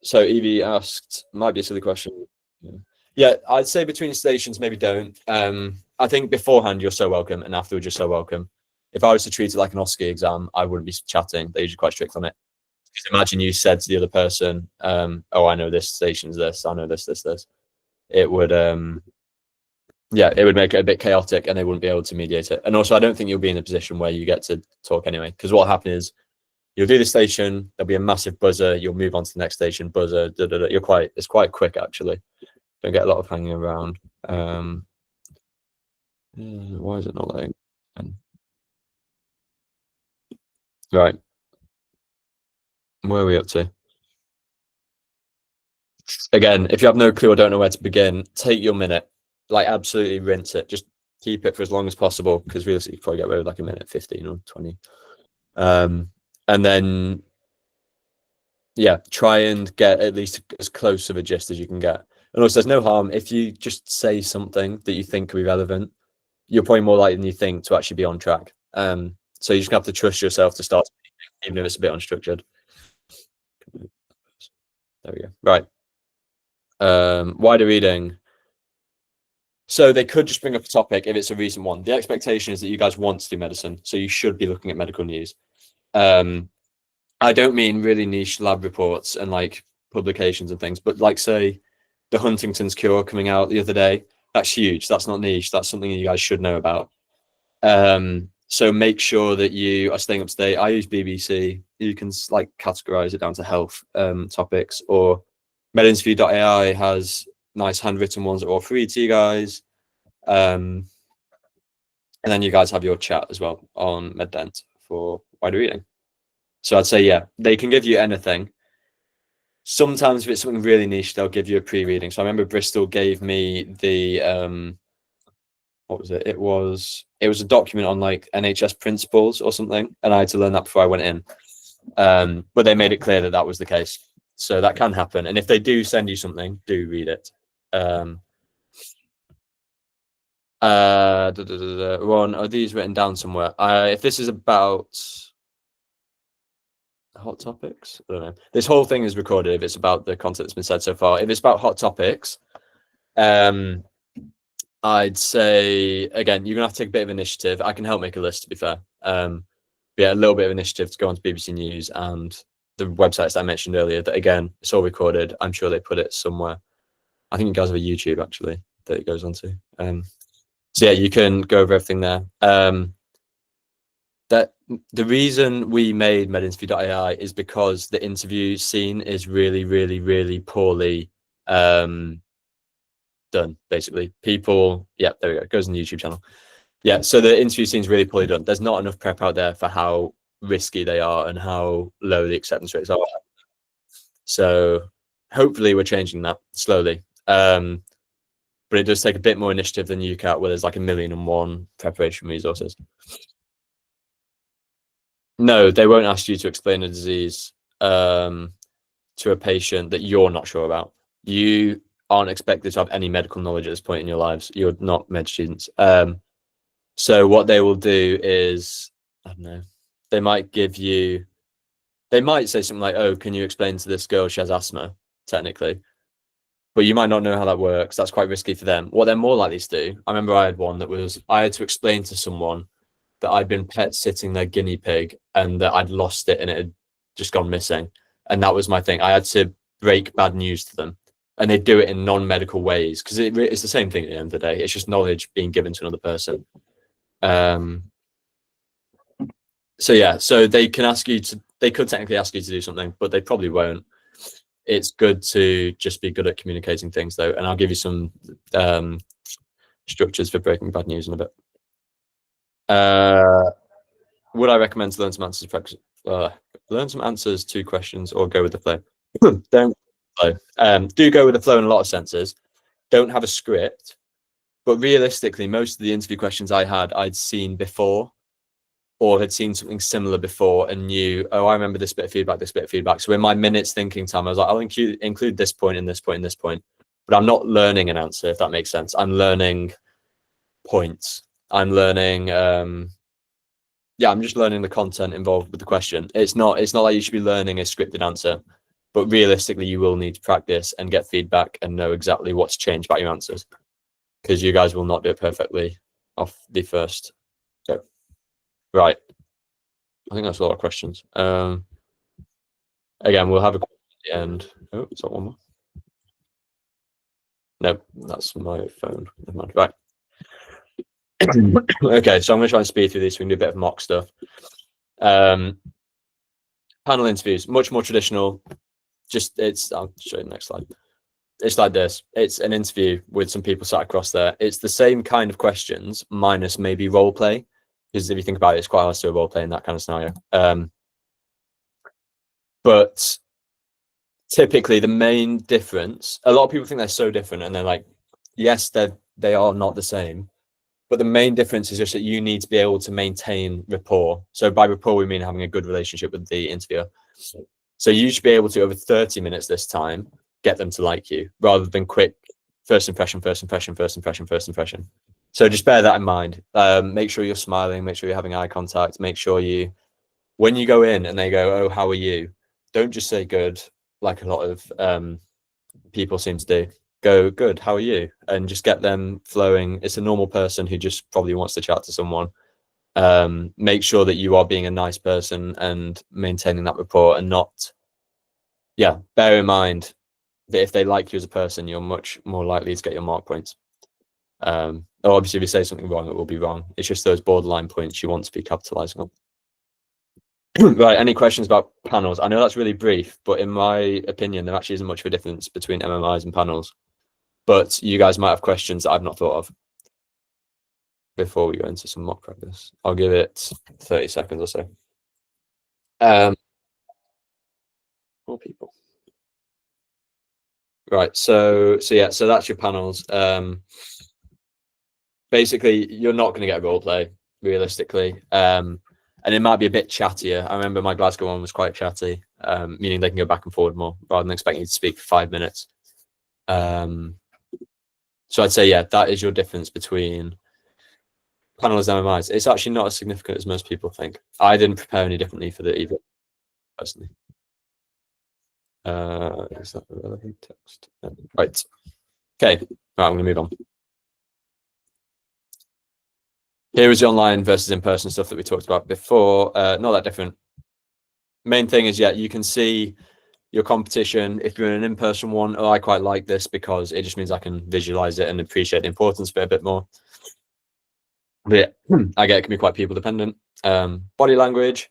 So Evie asked, might be a silly question. Yeah, I'd say between stations, maybe don't. I think beforehand you're so welcome, and afterwards you're so welcome. If I was to treat it like an OSCE exam, I wouldn't be chatting. They're usually quite strict on it. Because imagine you said to the other person, oh, I know this station's this, I know this. It would, it would make it a bit chaotic and they wouldn't be able to mediate it. And also, I don't think you'll be in a position where you get to talk anyway. Because what will happen is you'll do the station, there'll be a massive buzzer, you'll move on to the next station, buzzer, it's quite quick actually. Don't get a lot of hanging around. Why is it not letting? Right. Where are we up to? Again, if you have no clue or don't know where to begin, take your minute. Like, absolutely rinse it. Just keep it for as long as possible, because realistically, you probably get away with like a minute 15 or 20. And then, yeah, try and get at least as close of a gist as you can get. And also, there's no harm if you just say something that you think could be relevant. You're probably more likely than you think to actually be on track. So you just have to trust yourself to start speaking, even if it's a bit unstructured. There we go. Right. Wider reading. So they could just bring up a topic if it's a recent one. The expectation is that you guys want to do medicine, so you should be looking at medical news. I don't mean really niche lab reports and like publications and things, but like say the Huntington's cure coming out the other day. That's huge. That's not niche. That's something you guys should know about. So make sure that you are staying up to date. I use BBC. You can like categorize it down to health topics, or MedInterview.ai has nice handwritten ones that are all free to you guys. And then you guys have your chat as well on MedDent for wider reading. So I'd say, yeah, they can give you anything. Sometimes if it's something really niche, they'll give you a pre-reading. So I remember Bristol gave me the what was it? It was a document on like NHS principles or something, and I had to learn that before I went in. But they made it clear that that was the case. So that can happen. And if they do send you something, do read it. Ron, are these written down somewhere? If this is about hot topics, I don't know. This whole thing is recorded if it's about the content that's been said so far. If it's about hot topics, I'd say, again, you're gonna have to take a bit of initiative. I can help make a list, to be fair. Yeah, a little bit of initiative to go onto BBC News and the websites that I mentioned earlier. That again, it's all recorded. I'm sure they put it somewhere. I think you guys have a YouTube actually that it goes onto. So yeah, you can go over everything there. That the reason we made MedInterview.ai is because the interview scene is really, really, really poorly done. Basically, people. Yeah, there we go. It goes on the YouTube channel. Yeah, so the interview scene is really poorly done. There's not enough prep out there for how risky they are and how low the acceptance rates are. So hopefully we're changing that slowly. But it does take a bit more initiative than UCAT, where there's like 1,000,001 preparation resources. No, they won't ask you to explain a disease to a patient that you're not sure about. You aren't expected to have any medical knowledge at this point in your lives. You're not med students. So what they will do is, I don't know, they might say something like, oh, can you explain to this girl she has asthma, technically? But you might not know how that works. That's quite risky for them. What they're more likely to do, I remember I had one that was, I had to explain to someone that I'd been pet sitting their guinea pig and that I'd lost it and it had just gone missing. And that was my thing. I had to break bad news to them. And they do it in non-medical ways because it's the same thing at the end of the day. It's just knowledge being given to another person. So yeah, so they can ask you to, they could technically ask you to do something, but they probably won't. It's good to just be good at communicating things though. And I'll give you some structures for breaking bad news in a bit. Would I recommend to learn some answers? Learn some answers to questions or go with the flow? Don't flow. Do go with the flow in a lot of senses. Don't have a script, but realistically, most of the interview questions I had, I'd seen before, or had seen something similar before and knew, oh, I remember this bit of feedback, this bit of feedback. So in my minutes thinking time, I was like, I'll include this point and this point and this point. But I'm not learning an answer, if that makes sense. I'm learning points. I'm learning, I'm just learning the content involved with the question. It's not like you should be learning a scripted answer, but realistically, you will need to practice and get feedback and know exactly what's changed about your answers, because you guys will not do it perfectly off the first go. Right. I think that's a lot of questions. Again, we'll have a question at the end. Oh, is that one more? No, that's my phone. Never mind. Right. Okay, so I'm going to try and speed through these so we can do a bit of mock stuff. Panel interviews, much more traditional. I'll show you the next slide. it's like this. It's an interview with some people sat across there. It's the same kind of questions minus maybe role play, because if you think about it, it's quite hard to do a role play in that kind of scenario. But typically the main difference, a lot of people think they're so different, and they're like, yes, they are not the same. But the main difference is just that you need to be able to maintain rapport. So by rapport, we mean having a good relationship with the interviewer. So you should be able to, over 30 minutes this time, get them to like you, rather than quick first impression, first impression, first impression, first impression. So just bear that in mind. Make sure you're smiling, make sure you're having eye contact, make sure you, when you go in and they go, oh, how are you? Don't just say good, like a lot of people seem to do. Go, good, how are you? And just get them flowing. It's a normal person who just probably wants to chat to someone. Make sure that you are being a nice person and maintaining that rapport, and not, bear in mind that if they like you as a person, you're much more likely to get your mark points. Obviously, if you say something wrong, it will be wrong. It's just those borderline points you want to be capitalizing on. Right, any questions about panels? I know that's really brief, but in my opinion, there actually isn't much of a difference between MMIs and panels. But you guys might have questions that I've not thought of before we go into some mock practice. I'll give it 30 seconds or so. More people. Right, so that's your panels. Basically, you're not going to get a role play, realistically. And it might be a bit chattier. I remember my Glasgow one was quite chatty, meaning they can go back and forward more rather than expecting you to speak for 5 minutes. So I'd say, that is your difference between panels and MMIs. It's actually not as significant as most people think. I didn't prepare any differently for the either, personally. Is that the relevant text? Right. Okay. Right, I'm going to move on. Here is the online versus in-person stuff that we talked about before. Not that different. Main thing is, you can see your competition. If you're in an in-person one, I quite like this because it just means I can visualize it and appreciate the importance of it a bit more. But I get it can be quite people dependent. Body language,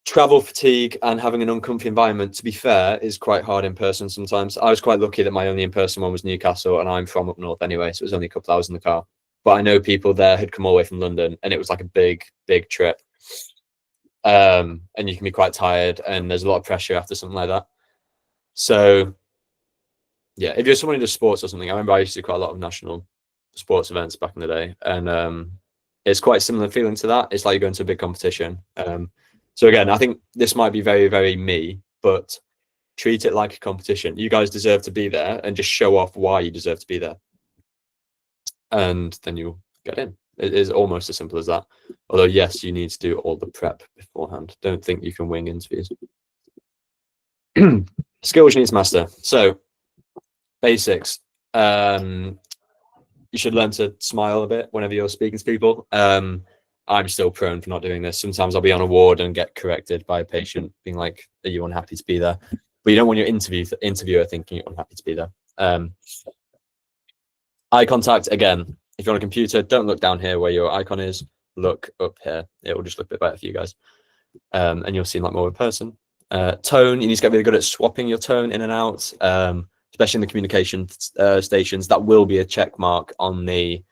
travel fatigue, and having an uncomfy environment, to be fair, is quite hard in person sometimes. I was quite lucky that my only in-person one was Newcastle, and I'm from up north anyway, so it was only a couple hours in the car. But I know people there had come all the way from London, and it was like a big trip. And you can be quite tired, and there's a lot of pressure after something like that. So if you're someone who does sports or something, I remember I used to do quite a lot of national sports events back in the day, and it's quite similar feeling to that. It's like you're going to a big competition. So again, I think this might be very, very me, but treat it like a competition. You guys deserve to be there, and just show off why you deserve to be there, and then you'll get in. It is almost as simple as that. Although, yes, you need to do all the prep beforehand. Don't think you can wing interviews. Skills you need to master. So, basics. You should learn to smile a bit whenever you're speaking to people. I'm still prone for not doing this. Sometimes I'll be on a ward and get corrected by a patient being like, are you unhappy to be there? But you don't want your interviewer thinking you're unhappy to be there. Eye contact, again, if you're on a computer, don't look down here where your icon is. Look up here. It will just look a bit better for you guys. And you'll seem like more of a person. Tone, you need to get really good at swapping your tone in and out, especially in the communication stations. That will be a check mark on the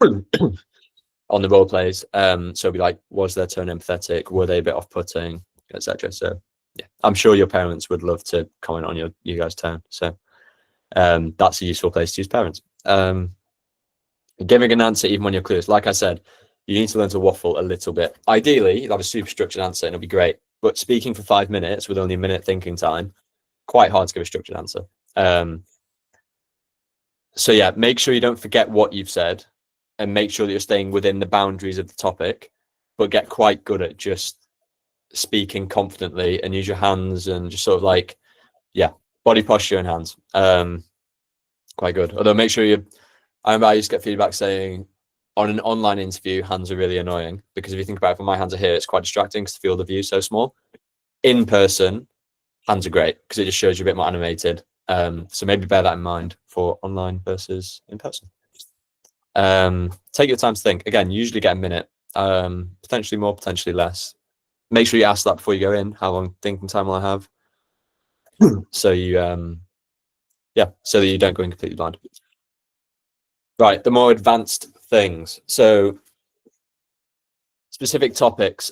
on the role plays. So be like, was their tone empathetic? Were they a bit off-putting, etc. So I'm sure your parents would love to comment on you guys' tone. So that's a useful place to use parents. Giving an answer even when you're clueless. Like I said, you need to learn to waffle a little bit. Ideally, you'll have a super structured answer and it'll be great. But speaking for 5 minutes with only a minute thinking time, quite hard to give a structured answer. So make sure you don't forget what you've said, and make sure that you're staying within the boundaries of the topic, but get quite good at just speaking confidently, and use your hands and just sort of like, body posture and hands. Quite good. Although make sure I used to get feedback saying on an online interview, hands are really annoying, because if you think about it, when my hands are here, it's quite distracting because the field of view is so small. In person, hands are great because it just shows you a bit more animated. So maybe bear that in mind for online versus in person. Take your time to think. Again, usually get a minute, potentially more, potentially less. Make sure you ask that before you go in. How long thinking time will I have? So you yeah, so that you don't go in completely blind. Right, the more advanced things. So specific topics.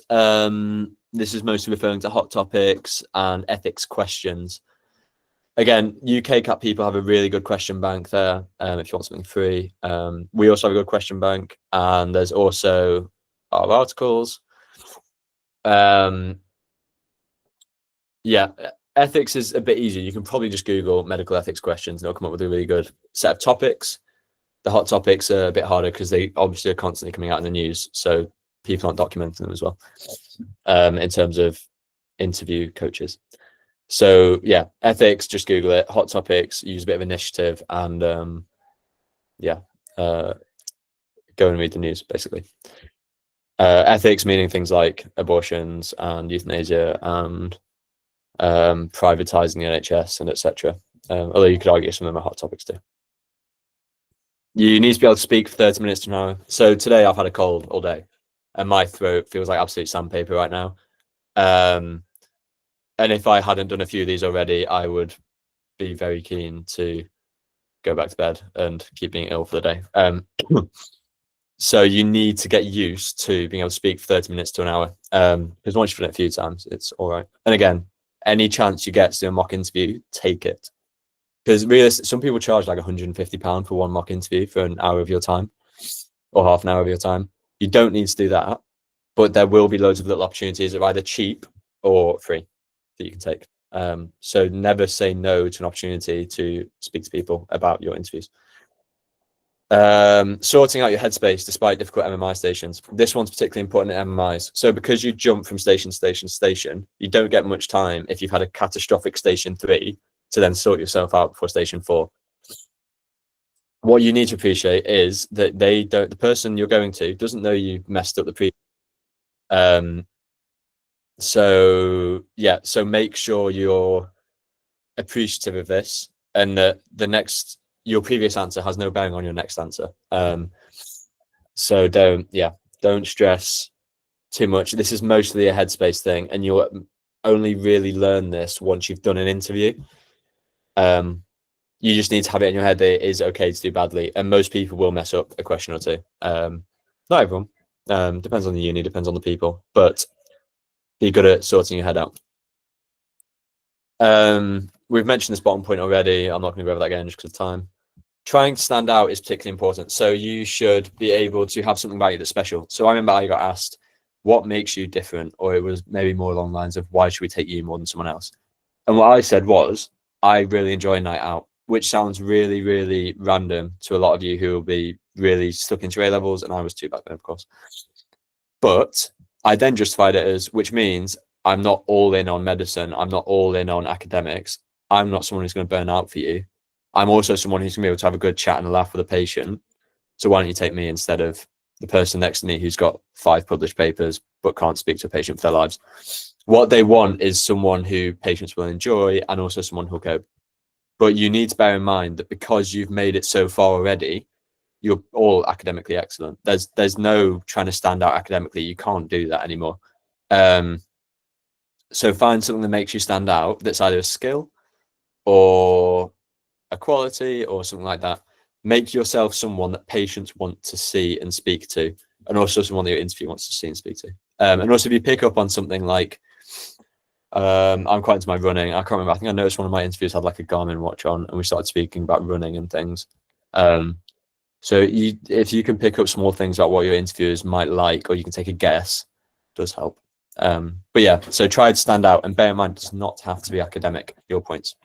This is mostly referring to hot topics and ethics questions. Again, UCAT people have a really good question bank there. If you want something free, we also have a good question bank, and there's also our articles. Yeah, ethics is a bit easier. You can probably just Google medical ethics questions, and it'll come up with a really good set of topics. The hot topics are a bit harder because they obviously are constantly coming out in the news, so people aren't documenting them as well. In terms of interview coaches. So yeah, ethics, just Google it. Hot topics, use a bit of initiative, and yeah, go and read the news basically. Ethics meaning things like abortions and euthanasia and privatizing the NHS and etc. Although you could argue some of them are hot topics too. You need to be able to speak for 30 minutes to an hour. So today I've had a cold all day, and my throat feels like absolute sandpaper right now. And if I hadn't done a few of these already, I would be very keen to go back to bed and keep being ill for the day. So you need to get used to being able to speak for 30 minutes to an hour. Because once you've done it a few times, it's all right. And again, any chance you get to do a mock interview, take it. Because really, some people charge like £150 for one mock interview for an hour of your time or half an hour of your time. You don't need to do that, but there will be loads of little opportunities that are either cheap or free that you can take. So never say no to an opportunity to speak to people about your interviews. Sorting out your headspace despite difficult MMI stations. This one's particularly important in MMIs. So because you jump from station to station to station, you don't get much time if you've had a catastrophic station 3 to then sort yourself out before station 4. What you need to appreciate is that the person you're going to doesn't know you messed up the pre. So yeah, so make sure you're appreciative of this, and that your previous answer has no bearing on your next answer. So don't stress too much. This is mostly a headspace thing, and you'll only really learn this once you've done an interview. You just need to have it in your head that it is okay to do badly, and most people will mess up a question or two. Not everyone. Depends on the uni, depends on the people, but be good at sorting your head out. We've mentioned this bottom point already. I'm not going to go over that again just because of time. Trying to stand out is particularly important. So you should be able to have something about you that's special. So I remember I got asked, what makes you different? Or it was maybe more along the lines of, why should we take you more than someone else? And what I said was, I really enjoy a night out, which sounds really, really random to a lot of you who will be really stuck into A levels. And I was too back then, of course. But I then justified it as, which means I'm not all in on medicine. I'm not all in on academics. I'm not someone who's going to burn out for you. I'm also someone who's going to be able to have a good chat and a laugh with a patient. So why don't you take me instead of the person next to me who's got 5 published papers but can't speak to a patient for their lives? What they want is someone who patients will enjoy and also someone who'll cope. But you need to bear in mind that because you've made it so far already, you're all academically excellent. There's no trying to stand out academically. You can't do that anymore. So find something that makes you stand out, that's either a skill or a quality or something like that. Make yourself someone that patients want to see and speak to, and also someone that your interview wants to see and speak to. And also if you pick up on something like, I'm quite into my running. I can't remember. I think I noticed one of my interviews had like a Garmin watch on, and we started speaking about running and things. So if you can pick up small things about what your interviewers might like, or you can take a guess, does help. But yeah, so try to stand out, and bear in mind, it does not have to be academic, your points,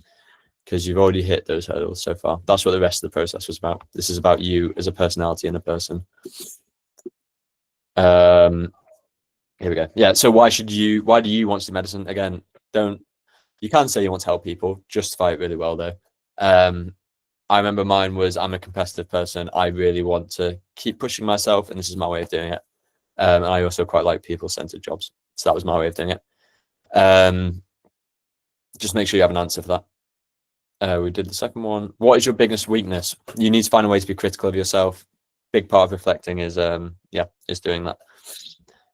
because you've already hit those hurdles so far. That's what the rest of the process was about. This is about you as a personality and a person. Here we go. Yeah, so why do you want to do medicine? Again, you can say you want to help people, justify it really well though. I remember mine was, I'm a competitive person. I really want to keep pushing myself, and this is my way of doing it. And I also quite like people-centered jobs. So that was my way of doing it. Just make sure you have an answer for that. We did the second one. What is your biggest weakness? You need to find a way to be critical of yourself. Big part of reflecting is doing that.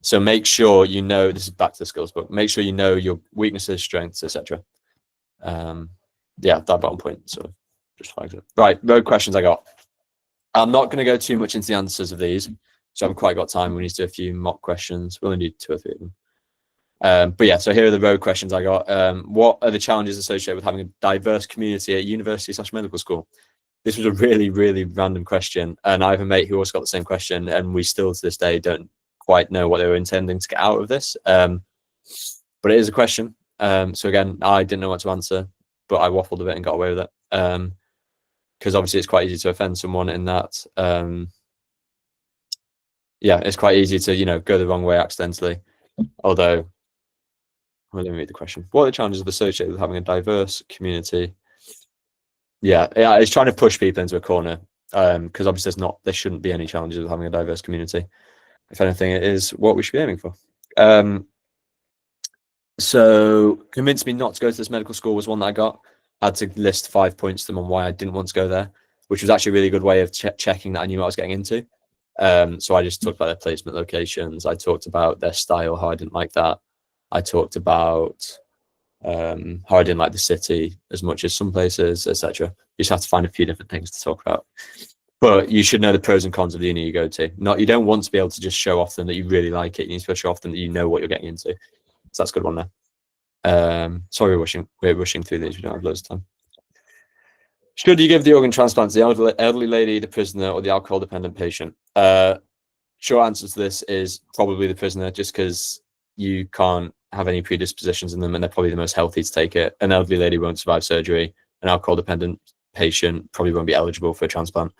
So make sure you know, this is back to the skills book, make sure you know your weaknesses, strengths, etc. That bottom point sort of Just flagged it. Right, road questions I got. I'm not going to go too much into the answers of these, so I haven't quite got time. We need to do a few mock questions. We'll only do 2 or 3 of them. But yeah, so here are the road questions I got. What are the challenges associated with having a diverse community at university/medical school? This was a really, really random question, and I have a mate who also got the same question, and we still to this day don't quite know what they were intending to get out of this. But it is a question. So again, I didn't know what to answer, but I waffled a bit and got away with it. Because obviously it's quite easy to offend someone in that. Yeah, it's quite easy to, go the wrong way accidentally. Although, well, let me read the question. What are the challenges associated with having a diverse community? Yeah, it's trying to push people into a corner. Because obviously there shouldn't be any challenges with having a diverse community. If anything, it is what we should be aiming for. So convinced me not to go to this medical school was one that I got. I had to list 5 points to them on why I didn't want to go there, which was actually a really good way of checking that I knew what I was getting into. So I just talked about their placement locations. I talked about their style, how I didn't like that. I talked about how I didn't like the city as much as some places, etc. You just have to find a few different things to talk about. But you should know the pros and cons of the uni you go to. You don't want to be able to just show off them that you really like it. You need to show off them that you know what you're getting into. So that's a good one there. Sorry, we're rushing through these. We don't have loads of time. Should you give the organ transplant to the elderly lady, the prisoner, or the alcohol-dependent patient? Short answer to this is probably the prisoner, just because you can't have any predispositions in them, and they're probably the most healthy to take it. An elderly lady won't survive surgery. An alcohol-dependent patient probably won't be eligible for a transplant.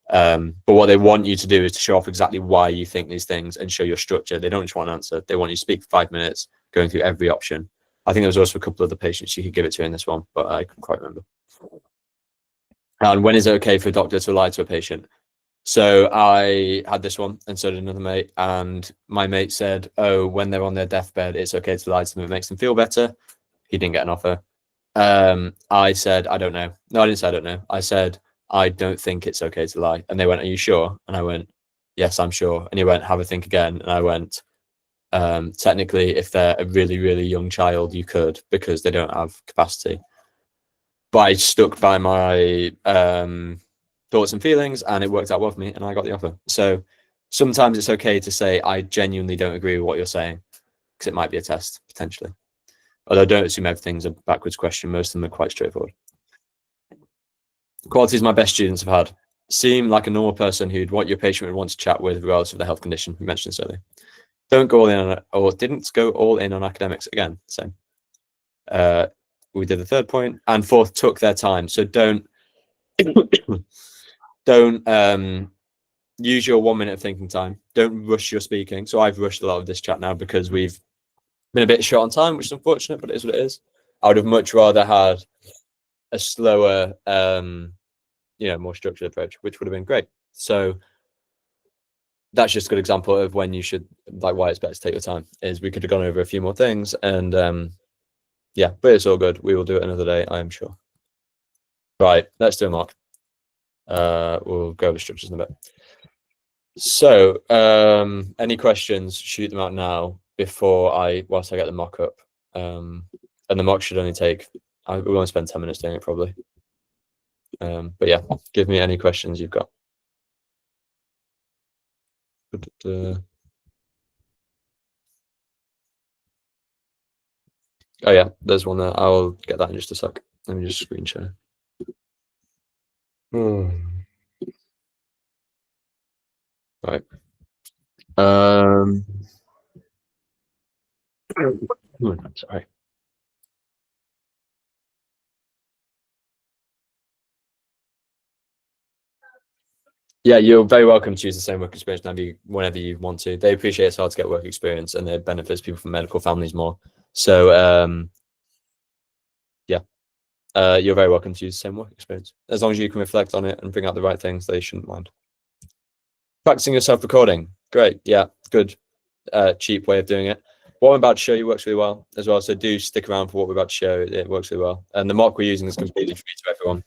But what they want you to do is to show off exactly why you think these things and show your structure. They don't just want an answer. They want you to speak for 5 minutes, going through every option. I think there was also a couple of other patients you could give it to in this one, but I couldn't quite remember. And when is it okay for a doctor to lie to a patient? So I had this one, and so did another mate. And my mate said, oh, when they're on their deathbed, it's okay to lie to them. It makes them feel better. He didn't get an offer. I said, I don't know. No, I didn't say I don't know. I said, I don't think it's okay to lie. And they went, are you sure? And I went, yes, I'm sure. And he went, have a think again. And I went, technically, if they're a really, really young child, you could, because they don't have capacity. But I stuck by my thoughts and feelings, and it worked out well for me, and I got the offer. So sometimes it's okay to say, I genuinely don't agree with what you're saying, because it might be a test, potentially. Although don't assume everything's a backwards question. Most of them are quite straightforward. Qualities my best students have had. Seem like a normal person who'd what your patient would want to chat with, regardless of their health condition. We mentioned this earlier. Don't go all in on, or didn't go all in on academics. Again, same. We did the third point. And fourth, took their time. So don't use your 1 minute of thinking time. Don't rush your speaking. So I've rushed a lot of this chat now because we've been a bit short on time, which is unfortunate, but it is what it is. I would have much rather had a slower, more structured approach, which would have been great. So that's just a good example of when you should, like, why it's better to take your time. Is we could have gone over a few more things, and yeah, but it's all good. We will do it another day, I am sure. Right, let's do a mock. We'll go over structures in a bit. So, any questions? Shoot them out now whilst I get the mock up. And the mock should only take. We won't spend 10 minutes doing it probably. But yeah, give me any questions you've got. Oh yeah, there's one there. I'll get that in just a sec. Let me just screen share. Right. Sorry. Yeah, you're very welcome to use the same work experience whenever you want to. They appreciate it's hard to get work experience, and it benefits people from medical families more. So yeah, you're very welcome to use the same work experience. As long as you can reflect on it and bring out the right things, they shouldn't mind. Practicing your self-recording. Great. Yeah, good. Cheap way of doing it. What I'm about to show you works really well as well. So do stick around for what we're about to show. It works really well. And the mock we're using is completely free to everyone.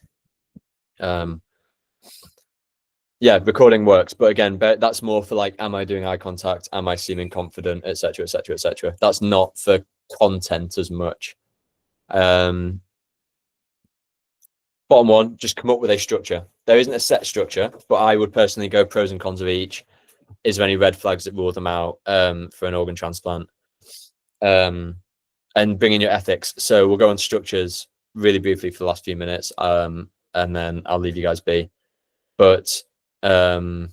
Yeah, recording works, but again, that's more for like, am I doing eye contact? Am I seeming confident, etc., etc., etc. That's not for content as much. Bottom one, just come up with a structure. There isn't a set structure, but I would personally go pros and cons of each. Is there any red flags that rule them out for an organ transplant? And bring in your ethics. So we'll go on structures really briefly for the last few minutes, and then I'll leave you guys be. But I'll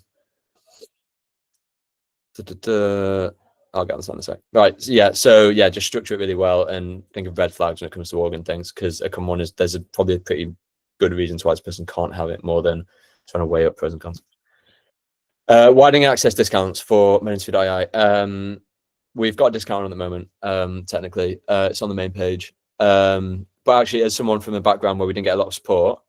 get on this in a sec. Right, so yeah, just structure it really well and think of red flags when it comes to organ things, because a common one is there's probably a pretty good reason why this person can't have it, more than trying to weigh up pros and cons. Widening access discounts for MedDent. We've got a discount at the moment. Technically, it's on the main page. But actually, as someone from a background where we didn't get a lot of support,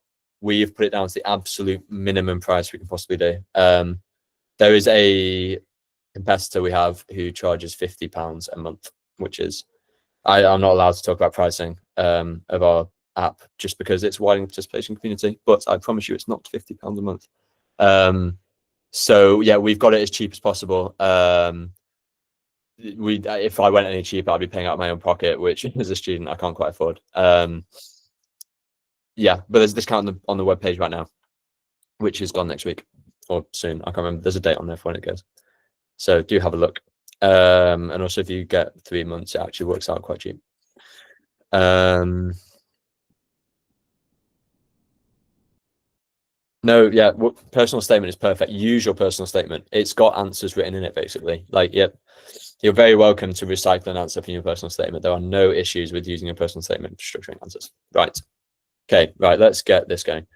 we've put it down to the absolute minimum price we can possibly do. There is a competitor we have who charges £50 a month, which is I'm not allowed to talk about pricing of our app just because it's widening participation community. But I promise you, it's not £50 a month. So yeah, we've got it as cheap as possible. If I went any cheaper, I'd be paying out of my own pocket, which as a student I can't quite afford. Yeah, but there's a discount on the webpage right now, which is gone next week or soon. I can't remember. There's a date on there for when it goes. So do have a look. And also, if you get 3 months, it actually works out quite cheap. No, yeah, personal statement is perfect. Use your personal statement. It's got answers written in it, basically. Like, yep, you're very welcome to recycle an answer from your personal statement. There are no issues with using a personal statement for structuring answers. Right. Okay, right, let's get this going.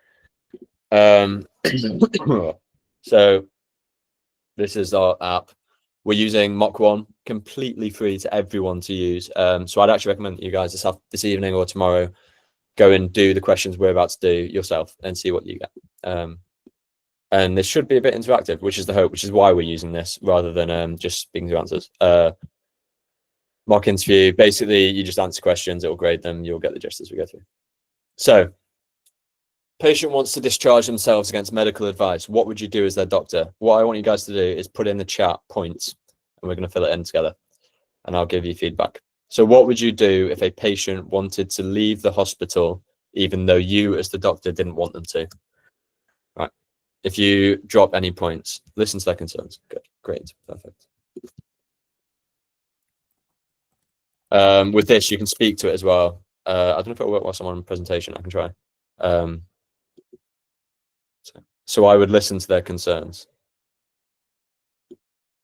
So this is our app. We're using Mach 1, completely free to everyone to use. So I'd actually recommend that you guys this evening or tomorrow go and do the questions we're about to do yourself and see what you get. And this should be a bit interactive, which is the hope, which is why we're using this rather than just speaking through answers. Mock interview, basically you just answer questions, it'll grade them, you'll get the gist as we go through. So, patient wants to discharge themselves against medical advice. What would you do as their doctor? What I want you guys to do is put in the chat points, and we're going to fill it in together, and I'll give you feedback. So what would you do if a patient wanted to leave the hospital, even though you as the doctor didn't want them to? Right. If you drop any points, listen to their concerns. Good, great, perfect. With this, you can speak to it as well. I don't know if it'll work whilst I'm on presentation. I can try. So I would listen to their concerns.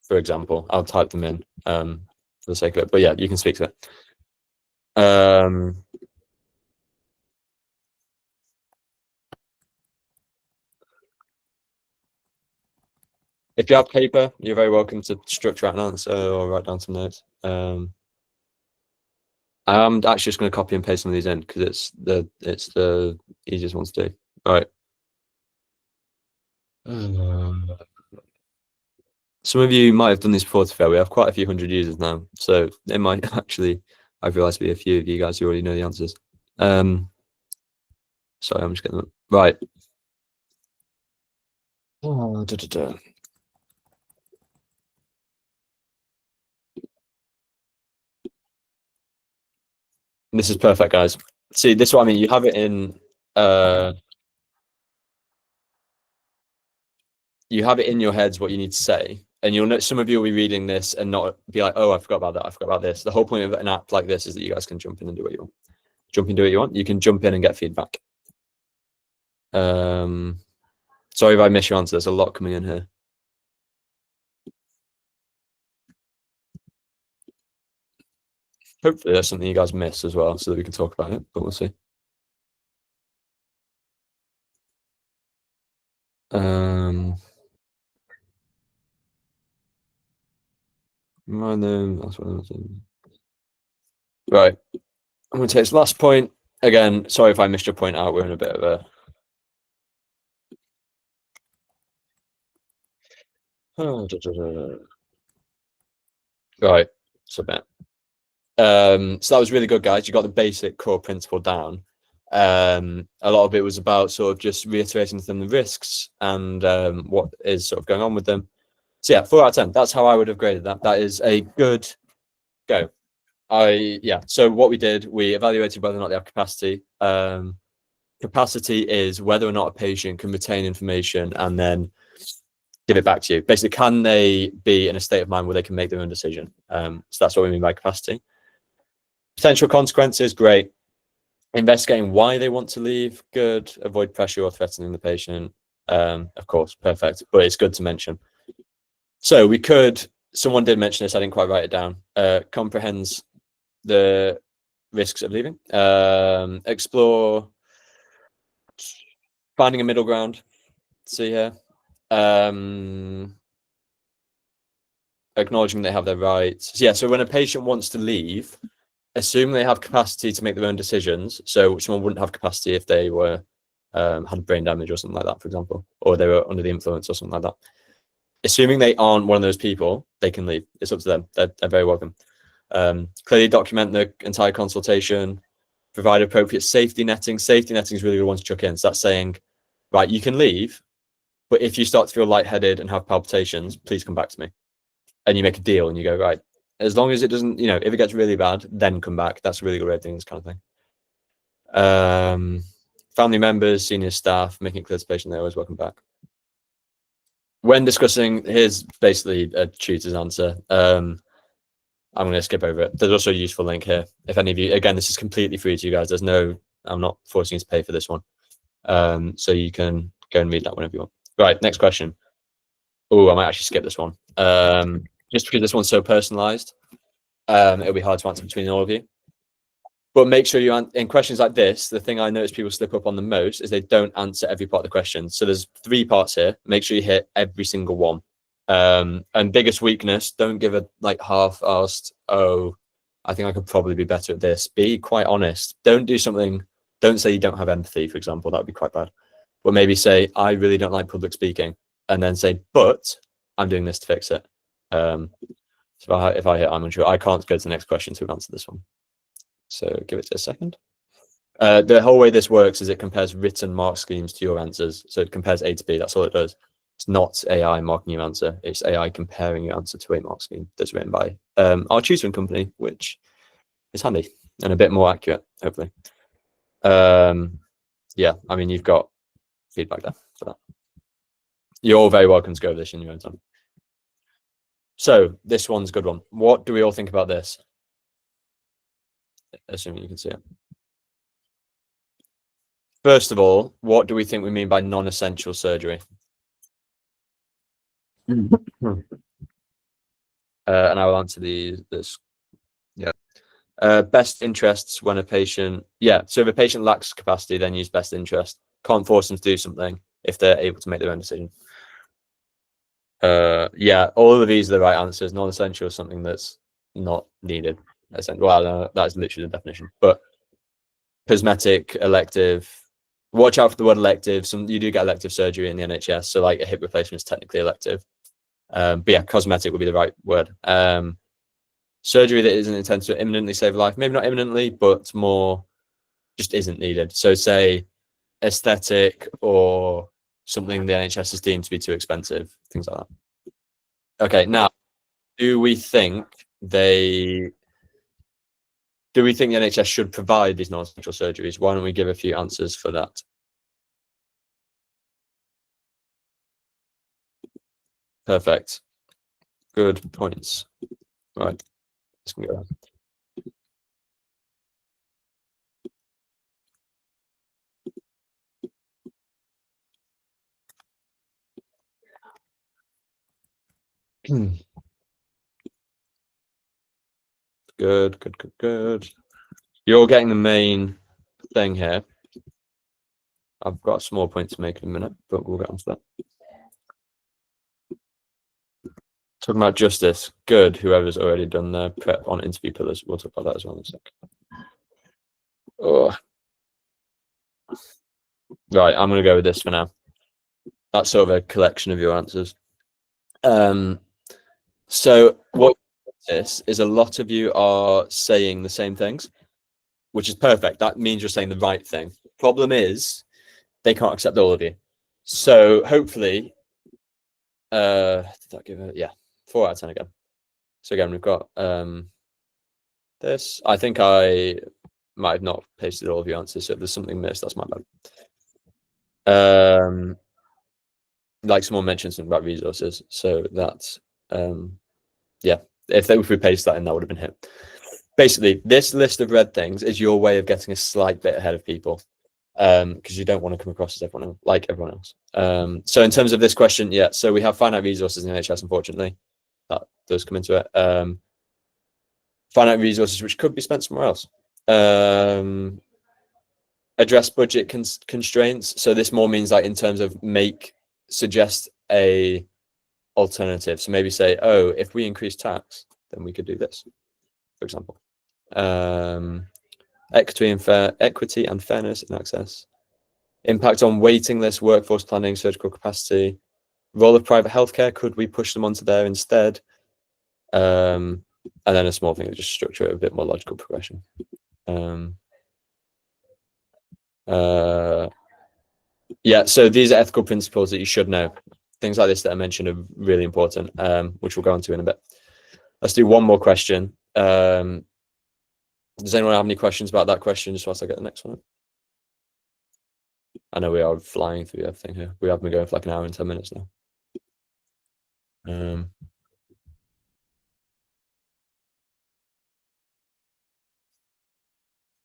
For example, I'll type them in for the sake of it. But yeah, you can speak to it. If you have paper, you're very welcome to structure out an answer or write down some notes. I'm actually just going to copy and paste some of these in because it's the easiest one to do. All right. Some of you might have done this before, to be fair. We have quite a few hundred users now, so it might actually, I've realized, be a few of you guys who already know the answers. Sorry, I'm just getting them. Right. This is perfect, guys. See, this is what I mean. You have it in your heads what you need to say, and you'll know some of you will be reading this and not be like, oh, I forgot about that, I forgot about this. The whole point of an app like this is that you guys can jump in and do what you want. You can jump in and get feedback. Sorry if I miss your answer. There's a lot coming in here. Hopefully there's something you guys miss as well so that we can talk about it, but we'll see. Right. I'm going to take this last point. Again, sorry if I missed your point out. We're in a bit of a... Right. Submit. So that was really good, guys. You got the basic core principle down. A lot of it was about sort of just reiterating to them the risks and what is sort of going on with them. So yeah, 4 out of 10. That's how I would have graded that. That is a good go. So what we did, we evaluated whether or not they have capacity. capacity is whether or not a patient can retain information and then give it back to you. Basically, can they be in a state of mind where they can make their own decision? So that's what we mean by capacity. Potential consequences, great. Investigating why they want to leave, good. Avoid pressure or threatening the patient, of course, perfect. But it's good to mention. So we could, someone did mention this, I didn't quite write it down, comprehends the risks of leaving, explore finding a middle ground, see here, acknowledging they have their rights. So yeah, so when a patient wants to leave, assume they have capacity to make their own decisions. So someone wouldn't have capacity if they were had brain damage or something like that, for example, or they were under the influence or something like that. Assuming they aren't one of those people, they can leave. It's up to them. They're very welcome. Clearly document the entire consultation, provide appropriate safety netting. Safety netting is really good one to chuck in. So that's saying, right, you can leave, but if you start to feel lightheaded and have palpitations, please come back to me. And you make a deal and you go, right, as long as it doesn't, you know, if it gets really bad, then come back. That's a really good way of doing this kind of thing. Family members, senior staff, making it clear to the patient they're always welcome back. When discussing, here's basically a tutor's answer. I'm going to skip over it. There's also a useful link here. If any of you, again, this is completely free to you guys. There's no, I'm not forcing you to pay for this one. So you can go and read that whenever you want. Right, next question. Oh, I might actually skip this one. Just because this one's so personalized, it'll be hard to answer between all of you. But make sure you, in questions like this, the thing I notice people slip up on the most is they don't answer every part of the question. So there's 3 parts here. Make sure you hit every single one. And biggest weakness, don't give a like half-assed, oh, I think I could probably be better at this. Be quite honest. Don't do something, don't say you don't have empathy, for example. That would be quite bad. But maybe say, I really don't like public speaking. And then say, but I'm doing this to fix it. So if I hit I'm unsure, I can't go to the next question to answer this one. So give it a second. The whole way this works is it compares written mark schemes to your answers. So it compares A to B. That's all it does. It's not AI marking your answer. It's AI comparing your answer to a mark scheme that's written by our tutoring company, which is handy and a bit more accurate, hopefully. Yeah, I mean, you've got feedback there for that. You're all very welcome to go over this in your own time. So this one's a good one. What do we all think about this? Assuming you can see it. First of all, what do we think we mean by non-essential surgery? And I will answer this. Yeah. Best interests when a patient, yeah. So if a patient lacks capacity, then use best interest. Can't force them to do something if they're able to make their own decision. Yeah, all of these are the right answers. Non-essential is something that's not needed. Well, that's literally the definition. But cosmetic, elective. Watch out for the word elective. You do get elective surgery in the NHS, so like a hip replacement is technically elective. But yeah, cosmetic would be the right word. Surgery that isn't intended to imminently save a life, maybe not imminently, but more just isn't needed. So say aesthetic or something the NHS is deemed to be too expensive, things like that. Okay, now, do we think the NHS should provide these non-essential surgeries? Why don't we give a few answers for that? Perfect. Good points. Right. Let's go. Good. You're getting the main thing here. I've got a small point to make in a minute, but we'll get onto that. Talking about justice. Good. Whoever's already done their prep on interview pillars. We'll talk about that as well in a sec. Oh. Right, I'm going to go with this for now. That's sort of a collection of your answers. So what this is, a lot of you are saying the same things, which is perfect. That means you're saying the right thing. Problem is, they can't accept all of you. So hopefully, did that give it? Yeah, 4 out of 10 again. So again, we've got this. I think I might have not pasted all of your answers, so if there's something missed, that's my bad. Like someone mentioned something about resources, so that's yeah, if we paste that in, that would have been hit. Basically, this list of red things is your way of getting a slight bit ahead of people, because you don't want to come across as everyone else. So in terms of this question, yeah, so we have finite resources in NHS, unfortunately. That does come into it. Finite resources which could be spent somewhere else. Address budget constraints. So this more means like in terms of suggest a alternative. So maybe say, oh, if we increase tax, then we could do this, for example. Equity and fairness in access. Impact on waiting lists, workforce planning, surgical capacity. Role of private healthcare, could we push them onto there instead? And then a small thing, just structure it a bit more logical progression. Yeah, so these are ethical principles that you should know. Things like this that I mentioned are really important, which we'll go on to in a bit. Let's do one more question. Does anyone have any questions about that question just whilst I get the next one? I know we are flying through everything here. We have been going for like an hour and 10 minutes now.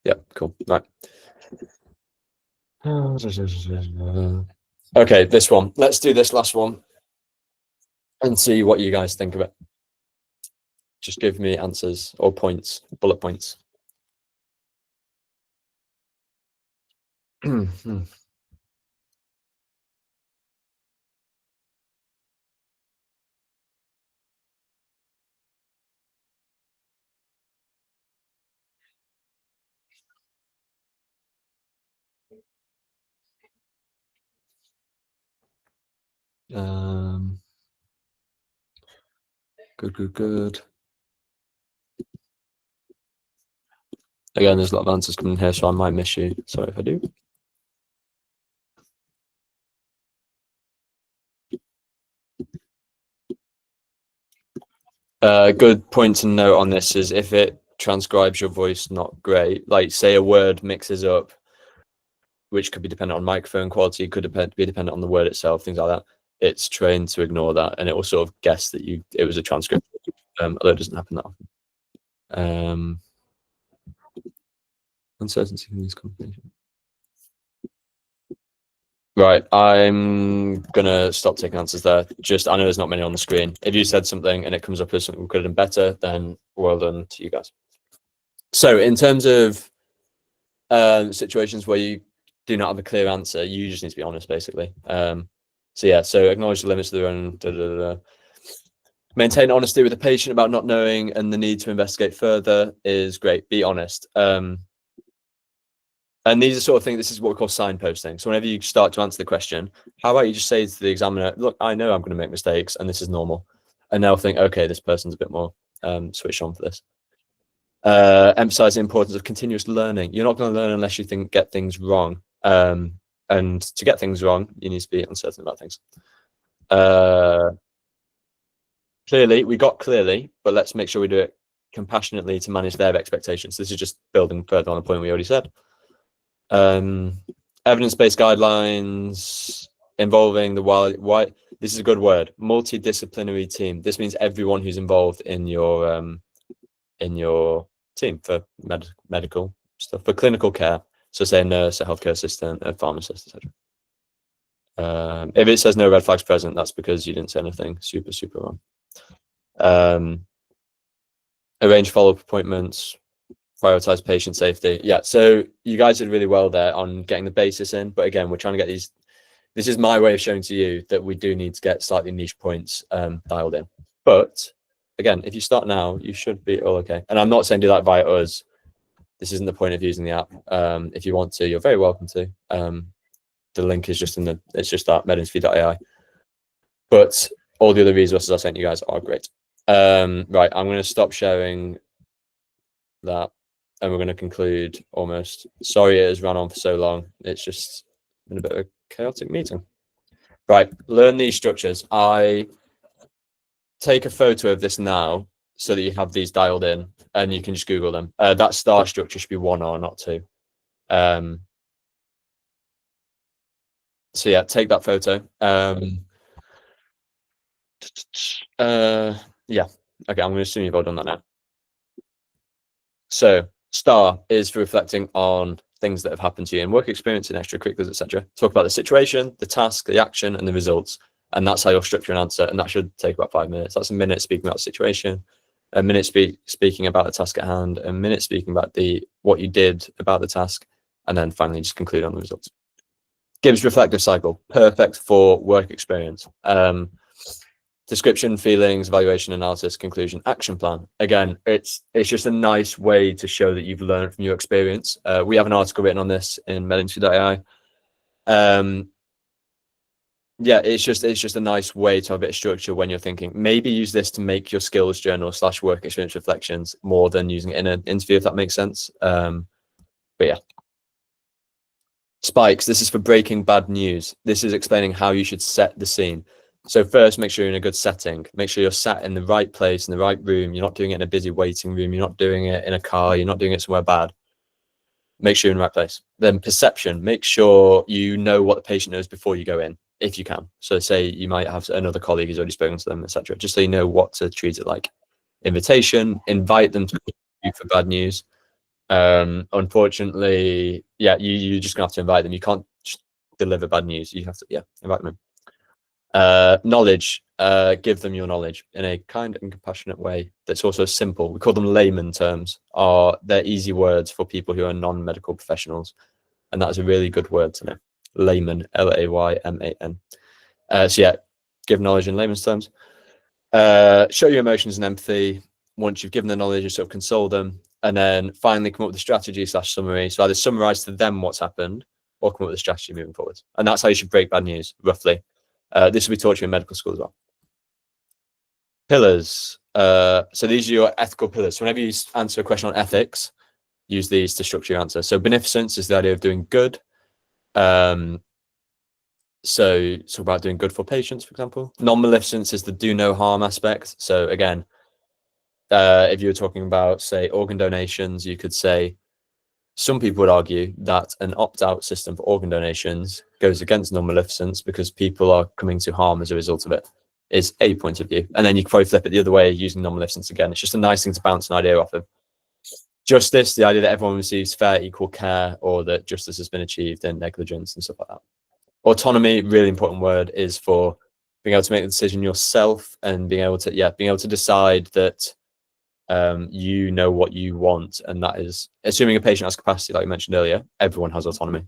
Yeah, cool. Right. Okay, this one. Let's do this last one and see what you guys think of it. Just give me answers or points, bullet points. Good. Again, there's a lot of answers coming in here, so I might miss you. Sorry if I do. Good point to note on this is if it transcribes your voice not great, like say a word mixes up, which could be dependent on microphone quality, could be dependent on the word itself, things like that. It's trained to ignore that, and it will sort of guess that it was a transcript, although it doesn't happen that often. Uncertainty in these conversations. Right, I'm gonna stop taking answers there. I know there's not many on the screen. If you said something and it comes up as something we could have done better, then well done to you guys. So in terms of situations where you do not have a clear answer, you just need to be honest, basically. So yeah, so acknowledge the limits of their own. Maintain honesty with the patient about not knowing and the need to investigate further is great. Be honest. And these are sort of things, this is what we call signposting. So whenever you start to answer the question, how about you just say to the examiner, look, I know I'm going to make mistakes and this is normal. And they'll think, okay, this person's a bit more switched on for this. Emphasize the importance of continuous learning. You're not going to learn unless you get things wrong. And to get things wrong, you need to be uncertain about things. Clearly, but let's make sure we do it compassionately to manage their expectations. This is just building further on the point we already said. Evidence-based guidelines involving the why this is a good word, multidisciplinary team. This means everyone who's involved in your team for medical stuff, for clinical care. So say a nurse, a healthcare assistant, a pharmacist, etc. If it says no red flags present, that's because you didn't say anything super wrong. Arrange follow-up appointments, prioritize patient safety. Yeah, so you guys did really well there on getting the basis in, but again, we're trying to get these. This is my way of showing to you that we do need to get slightly niche points dialed in. But again, if you start now, you should be all okay. And I'm not saying do that via us. This isn't the point of using the app. If you want to, you're very welcome to. The link is just it's just that medinterview.ai. But all the other resources I sent you guys are great. Right, I'm going to stop sharing that and we're going to conclude almost. Sorry it has run on for so long. It's just been a bit of a chaotic meeting. Right, learn these structures. I take a photo of this now so that you have these dialed in, and you can just Google them. That star structure should be 1 R, not 2. So yeah, take that photo. Yeah, okay, I'm going to assume you've all done that now. So star is for reflecting on things that have happened to you in work experience, in extracurriculars, etc. Talk about the situation, the task, the action, and the results. And that's how you'll structure an answer. And that should take about 5 minutes. That's a minute speaking about the situation, a minute speaking about the task at hand, a minute speaking about what you did about the task, and then finally just conclude on the results. Gibbs reflective cycle, perfect for work experience. Description, feelings, evaluation, analysis, conclusion, action plan. Again, it's just a nice way to show that you've learned from your experience. We have an article written on this in MedDent.ai. Yeah, it's just a nice way to have a bit of structure when you're thinking. Maybe use this to make your skills journal / work experience reflections more than using it in an interview, if that makes sense. But yeah. Spikes, this is for breaking bad news. This is explaining how you should set the scene. So first, make sure you're in a good setting. Make sure you're sat in the right place, in the right room. You're not doing it in a busy waiting room. You're not doing it in a car. You're not doing it somewhere bad. Make sure you're in the right place. Then perception, make sure you know what the patient knows before you go in, if you can. So say you might have another colleague who's already spoken to them, etc. Just so you know what to treat it like. Invitation, invite them to you for bad news. Unfortunately, yeah, you're just gonna have to invite them. You can't just deliver bad news. You have to, yeah, invite them in. Knowledge, give them your knowledge in a kind and compassionate way that's also simple. We call them layman terms. They're easy words for people who are non-medical professionals, and that's a really good word to know. Layman, Layman. So yeah, give knowledge in layman's terms. Show your emotions and empathy. Once you've given the knowledge, you sort of console them, and then finally come up with a strategy / summary. So either summarize to them what's happened, or come up with a strategy moving forward. And that's how you should break bad news, roughly. This will be taught you in medical school as well. Pillars. So these are your ethical pillars. So whenever you answer a question on ethics, use these to structure your answer. So beneficence is the idea of doing good. So talk about doing good for patients, for example. Non-maleficence is the do no harm aspect. So again, if you were talking about, say, organ donations, you could say, some people would argue that an opt-out system for organ donations goes against non-maleficence because people are coming to harm as a result of it, is a point of view. And then you can probably flip it the other way using non-maleficence again. It's just a nice thing to bounce an idea off of. Justice, the idea that everyone receives fair, equal care, or that justice has been achieved in negligence and stuff like that. Autonomy, really important word, is for being able to make the decision yourself and being able to decide that you know what you want, and that is assuming a patient has capacity, like you mentioned earlier. Everyone has autonomy.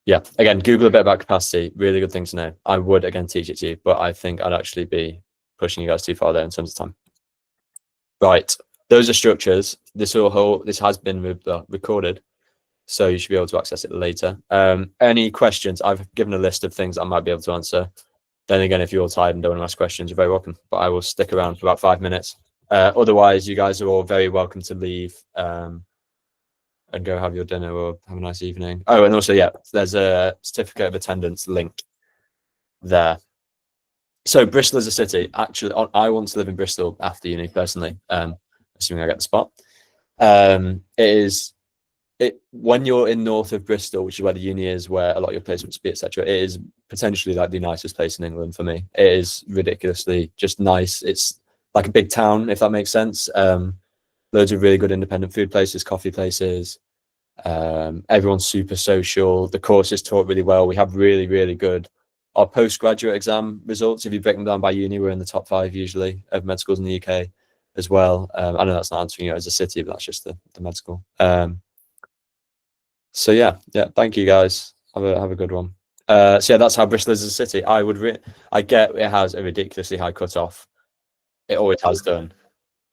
Yeah, again, Google a bit about capacity. Really good thing to know. I would again teach it to you, but I think I'd actually be pushing you guys too far there in terms of time. Right, those are structures. This has been recorded, so you should be able to access it later. Any questions? I've given a list of things I might be able to answer. Then again, if you're all tired and don't want to ask questions, you're very welcome. But I will stick around for about 5 minutes. Otherwise, you guys are all very welcome to leave and go have your dinner or have a nice evening. Oh, and also, yeah, there's a certificate of attendance link there. So Bristol is a city. Actually, I want to live in Bristol after uni, personally, assuming I get the spot. When you're in north of Bristol, which is where the uni is, where a lot of your placements be, etc., it is potentially like the nicest place in England for me. It is ridiculously just nice. It's like a big town, if that makes sense. Loads of really good independent food places, coffee places. Everyone's super social. The course is taught really well. We have really, really good. Our postgraduate exam results, if you break them down by uni, we're in the top 5 usually of med schools in the UK as well. I know that's not answering you as a city, but that's just the med school. So yeah, thank you guys. Have a good one. So yeah, that's how Bristol is as a city. I get it has a ridiculously high cutoff. It always has done.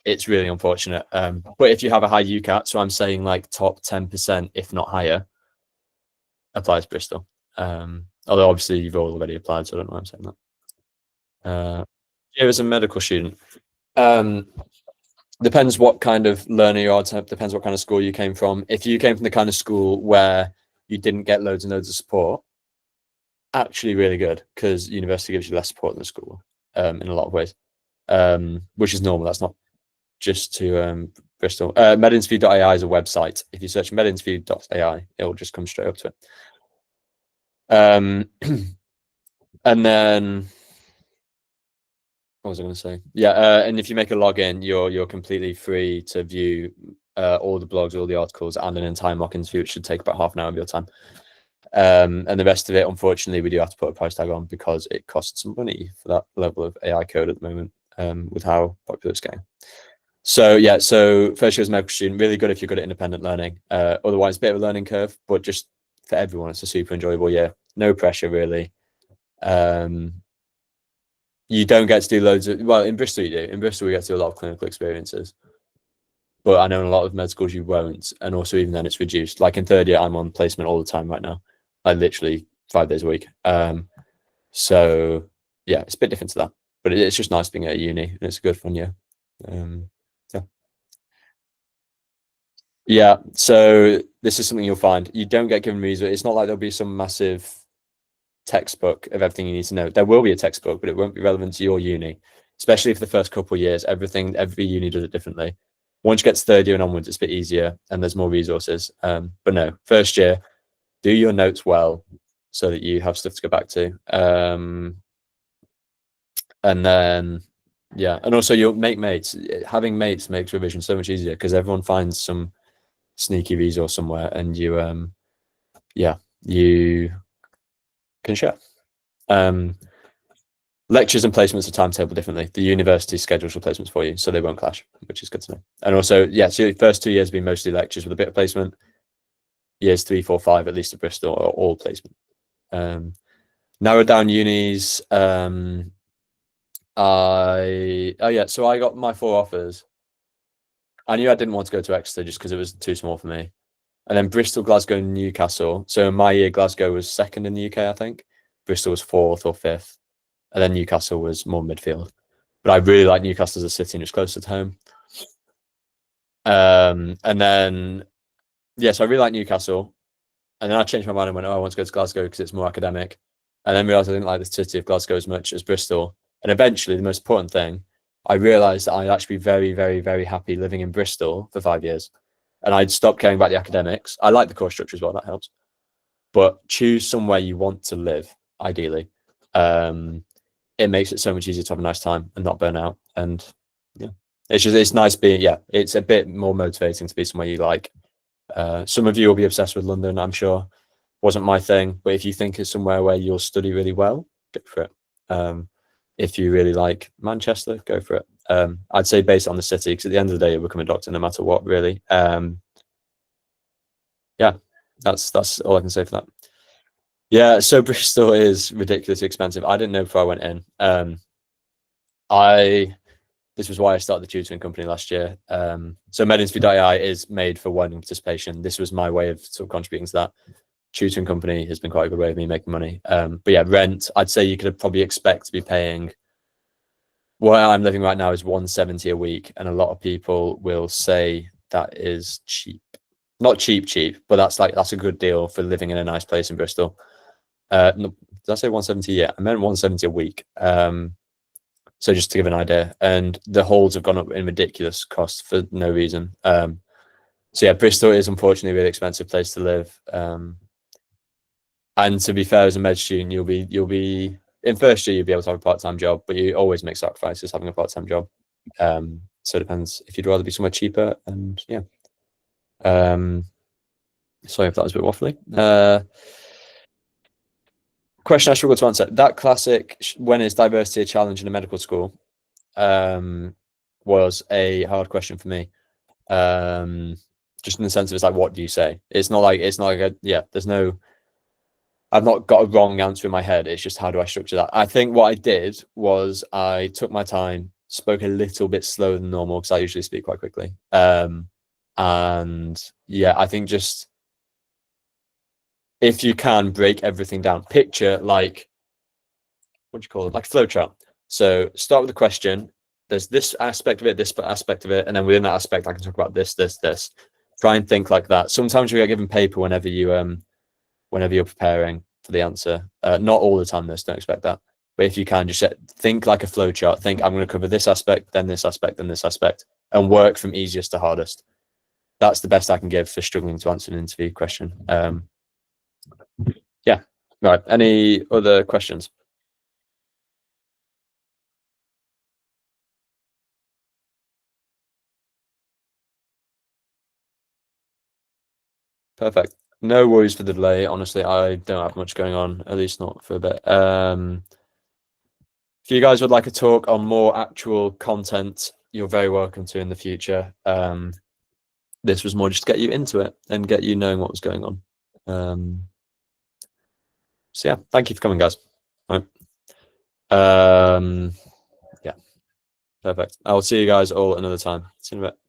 It's really unfortunate. But if you have a high UCAT, so I'm saying like top 10%, if not higher, apply to Bristol. Although obviously you've all already applied, so I don't know why I'm saying that. Here as a medical student, depends what kind of learner you are, depends what kind of school you came from. If you came from the kind of school where you didn't get loads and loads of support, actually really good, because university gives you less support than school in a lot of ways. which is normal. That's not just to Bristol. Medinterview.ai is a website. If you search medinterview.ai, it will just come straight up to it. And then what was I going to say? Yeah, and if you make a login, you're completely free to view all the blogs, all the articles, and an entire mock interview, which should take about half an hour of your time. And the rest of it, unfortunately, we do have to put a price tag on because it costs some money for that level of AI code at the moment, with how popular it's getting. So yeah, so first year as a medical student, really good if you're good at independent learning. Otherwise, a bit of a learning curve, but just for everyone, it's a super enjoyable year. No pressure, really. You don't get to do loads of, well, in Bristol you do. In Bristol we get to do a lot of clinical experiences, but I know in a lot of med schools you won't, and also even then it's reduced. Like in third year, I'm on placement all the time right now, like literally 5 days a week. So yeah, it's a bit different to that, but it's just nice being at uni, and it's a good fun year. Yeah, so this is something you'll find. You don't get given resources. It's not like there'll be some massive textbook of everything you need to know. There will be a textbook, but it won't be relevant to your uni, especially for the first couple of years. Every uni does it differently. Once you get to third year and onwards, it's a bit easier and there's more resources. But no, first year, do your notes well so that you have stuff to go back to. And then, yeah, and also you'll make mates. Having mates makes revision so much easier because everyone finds some sneaky resource somewhere, and you can share. Lectures and placements are timetable differently. The university schedules replacements for you, so they won't clash, which is good to know. And also, yeah, so the first 2 years have been mostly lectures with a bit of placement. Years 3, 4, 5, at least at Bristol, are all placement. Narrowed down unis. So I got my 4 offers. I knew I didn't want to go to Exeter just because it was too small for me. And then Bristol, Glasgow, and Newcastle. So in my year, Glasgow was 2nd in the UK, I think. Bristol was 4th or 5th. And then Newcastle was more midfield. But I really like Newcastle as a city, and it's closer to home. And then, yeah, so I really like Newcastle. And then I changed my mind and went, I want to go to Glasgow because it's more academic. And then realized I didn't like the city of Glasgow as much as Bristol. And eventually, the most important thing, I realized that I'd actually be very, very, very happy living in Bristol for 5 years. And I'd stop caring about the academics. I like the course structure as well, that helps. But choose somewhere you want to live, ideally. It makes it so much easier to have a nice time and not burn out. And yeah, it's nice being, it's a bit more motivating to be somewhere you like. Some of you will be obsessed with London, I'm sure. Wasn't my thing, but if you think it's somewhere where you'll study really well, go for it. If you really like Manchester, go for it. I'd say based on the city, because at the end of the day, you'll become a doctor no matter what, really. Yeah, that's all I can say for that. Yeah, so Bristol is ridiculously expensive. I didn't know before I went in. This was why I started the tutoring company last year. So MedInterview.ai is made for widening participation. This was my way of sort of contributing to that. Tutoring company has been quite a good way of me making money. But yeah, rent, I'd say you could probably expect to be paying, where I'm living right now is 170 a week. And a lot of people will say that is cheap. Not cheap, but that's a good deal for living in a nice place in Bristol. No, did I say 170? Yeah, I meant 170 a week. So just to give an idea, and the halls have gone up in ridiculous costs for no reason. So yeah, Bristol is unfortunately a really expensive place to live. And to be fair, as a med student, you'll be in first year, you'll be able to have a part-time job, but you always make sacrifices having a part-time job. So it depends if you'd rather be somewhere cheaper. And yeah. Sorry if that was a bit waffly. Question I struggle to answer. That classic, when is diversity a challenge in a medical school? Was a hard question for me. Just in the sense of it's like, what do you say? It's not like there's no, I've not got a wrong answer in my head. It's just, how do I structure that? I think what I did was I took my time, spoke a little bit slower than normal because I usually speak quite quickly. And yeah, I think just, if you can break everything down, picture like, what do you call it? Like a flowchart. So start with the question. There's this aspect of it, this aspect of it, and then within that aspect, I can talk about this. Try and think like that. Sometimes you get given paper whenever you're preparing for the answer. Not all the time, though. So don't expect that. But if you can, just think like a flow chart. Think, I'm going to cover this aspect, then this aspect, then this aspect, and work from easiest to hardest. That's the best I can give for struggling to answer an interview question. Yeah. Right. Any other questions? Perfect. No worries for the delay. Honestly, I don't have much going on, at least not for a bit. If you guys would like a talk on more actual content, you're very welcome to in the future. This was more just to get you into it and get you knowing what was going on. So yeah, thank you for coming, guys. Right. Yeah, perfect. I'll see you guys all another time. See you in a bit.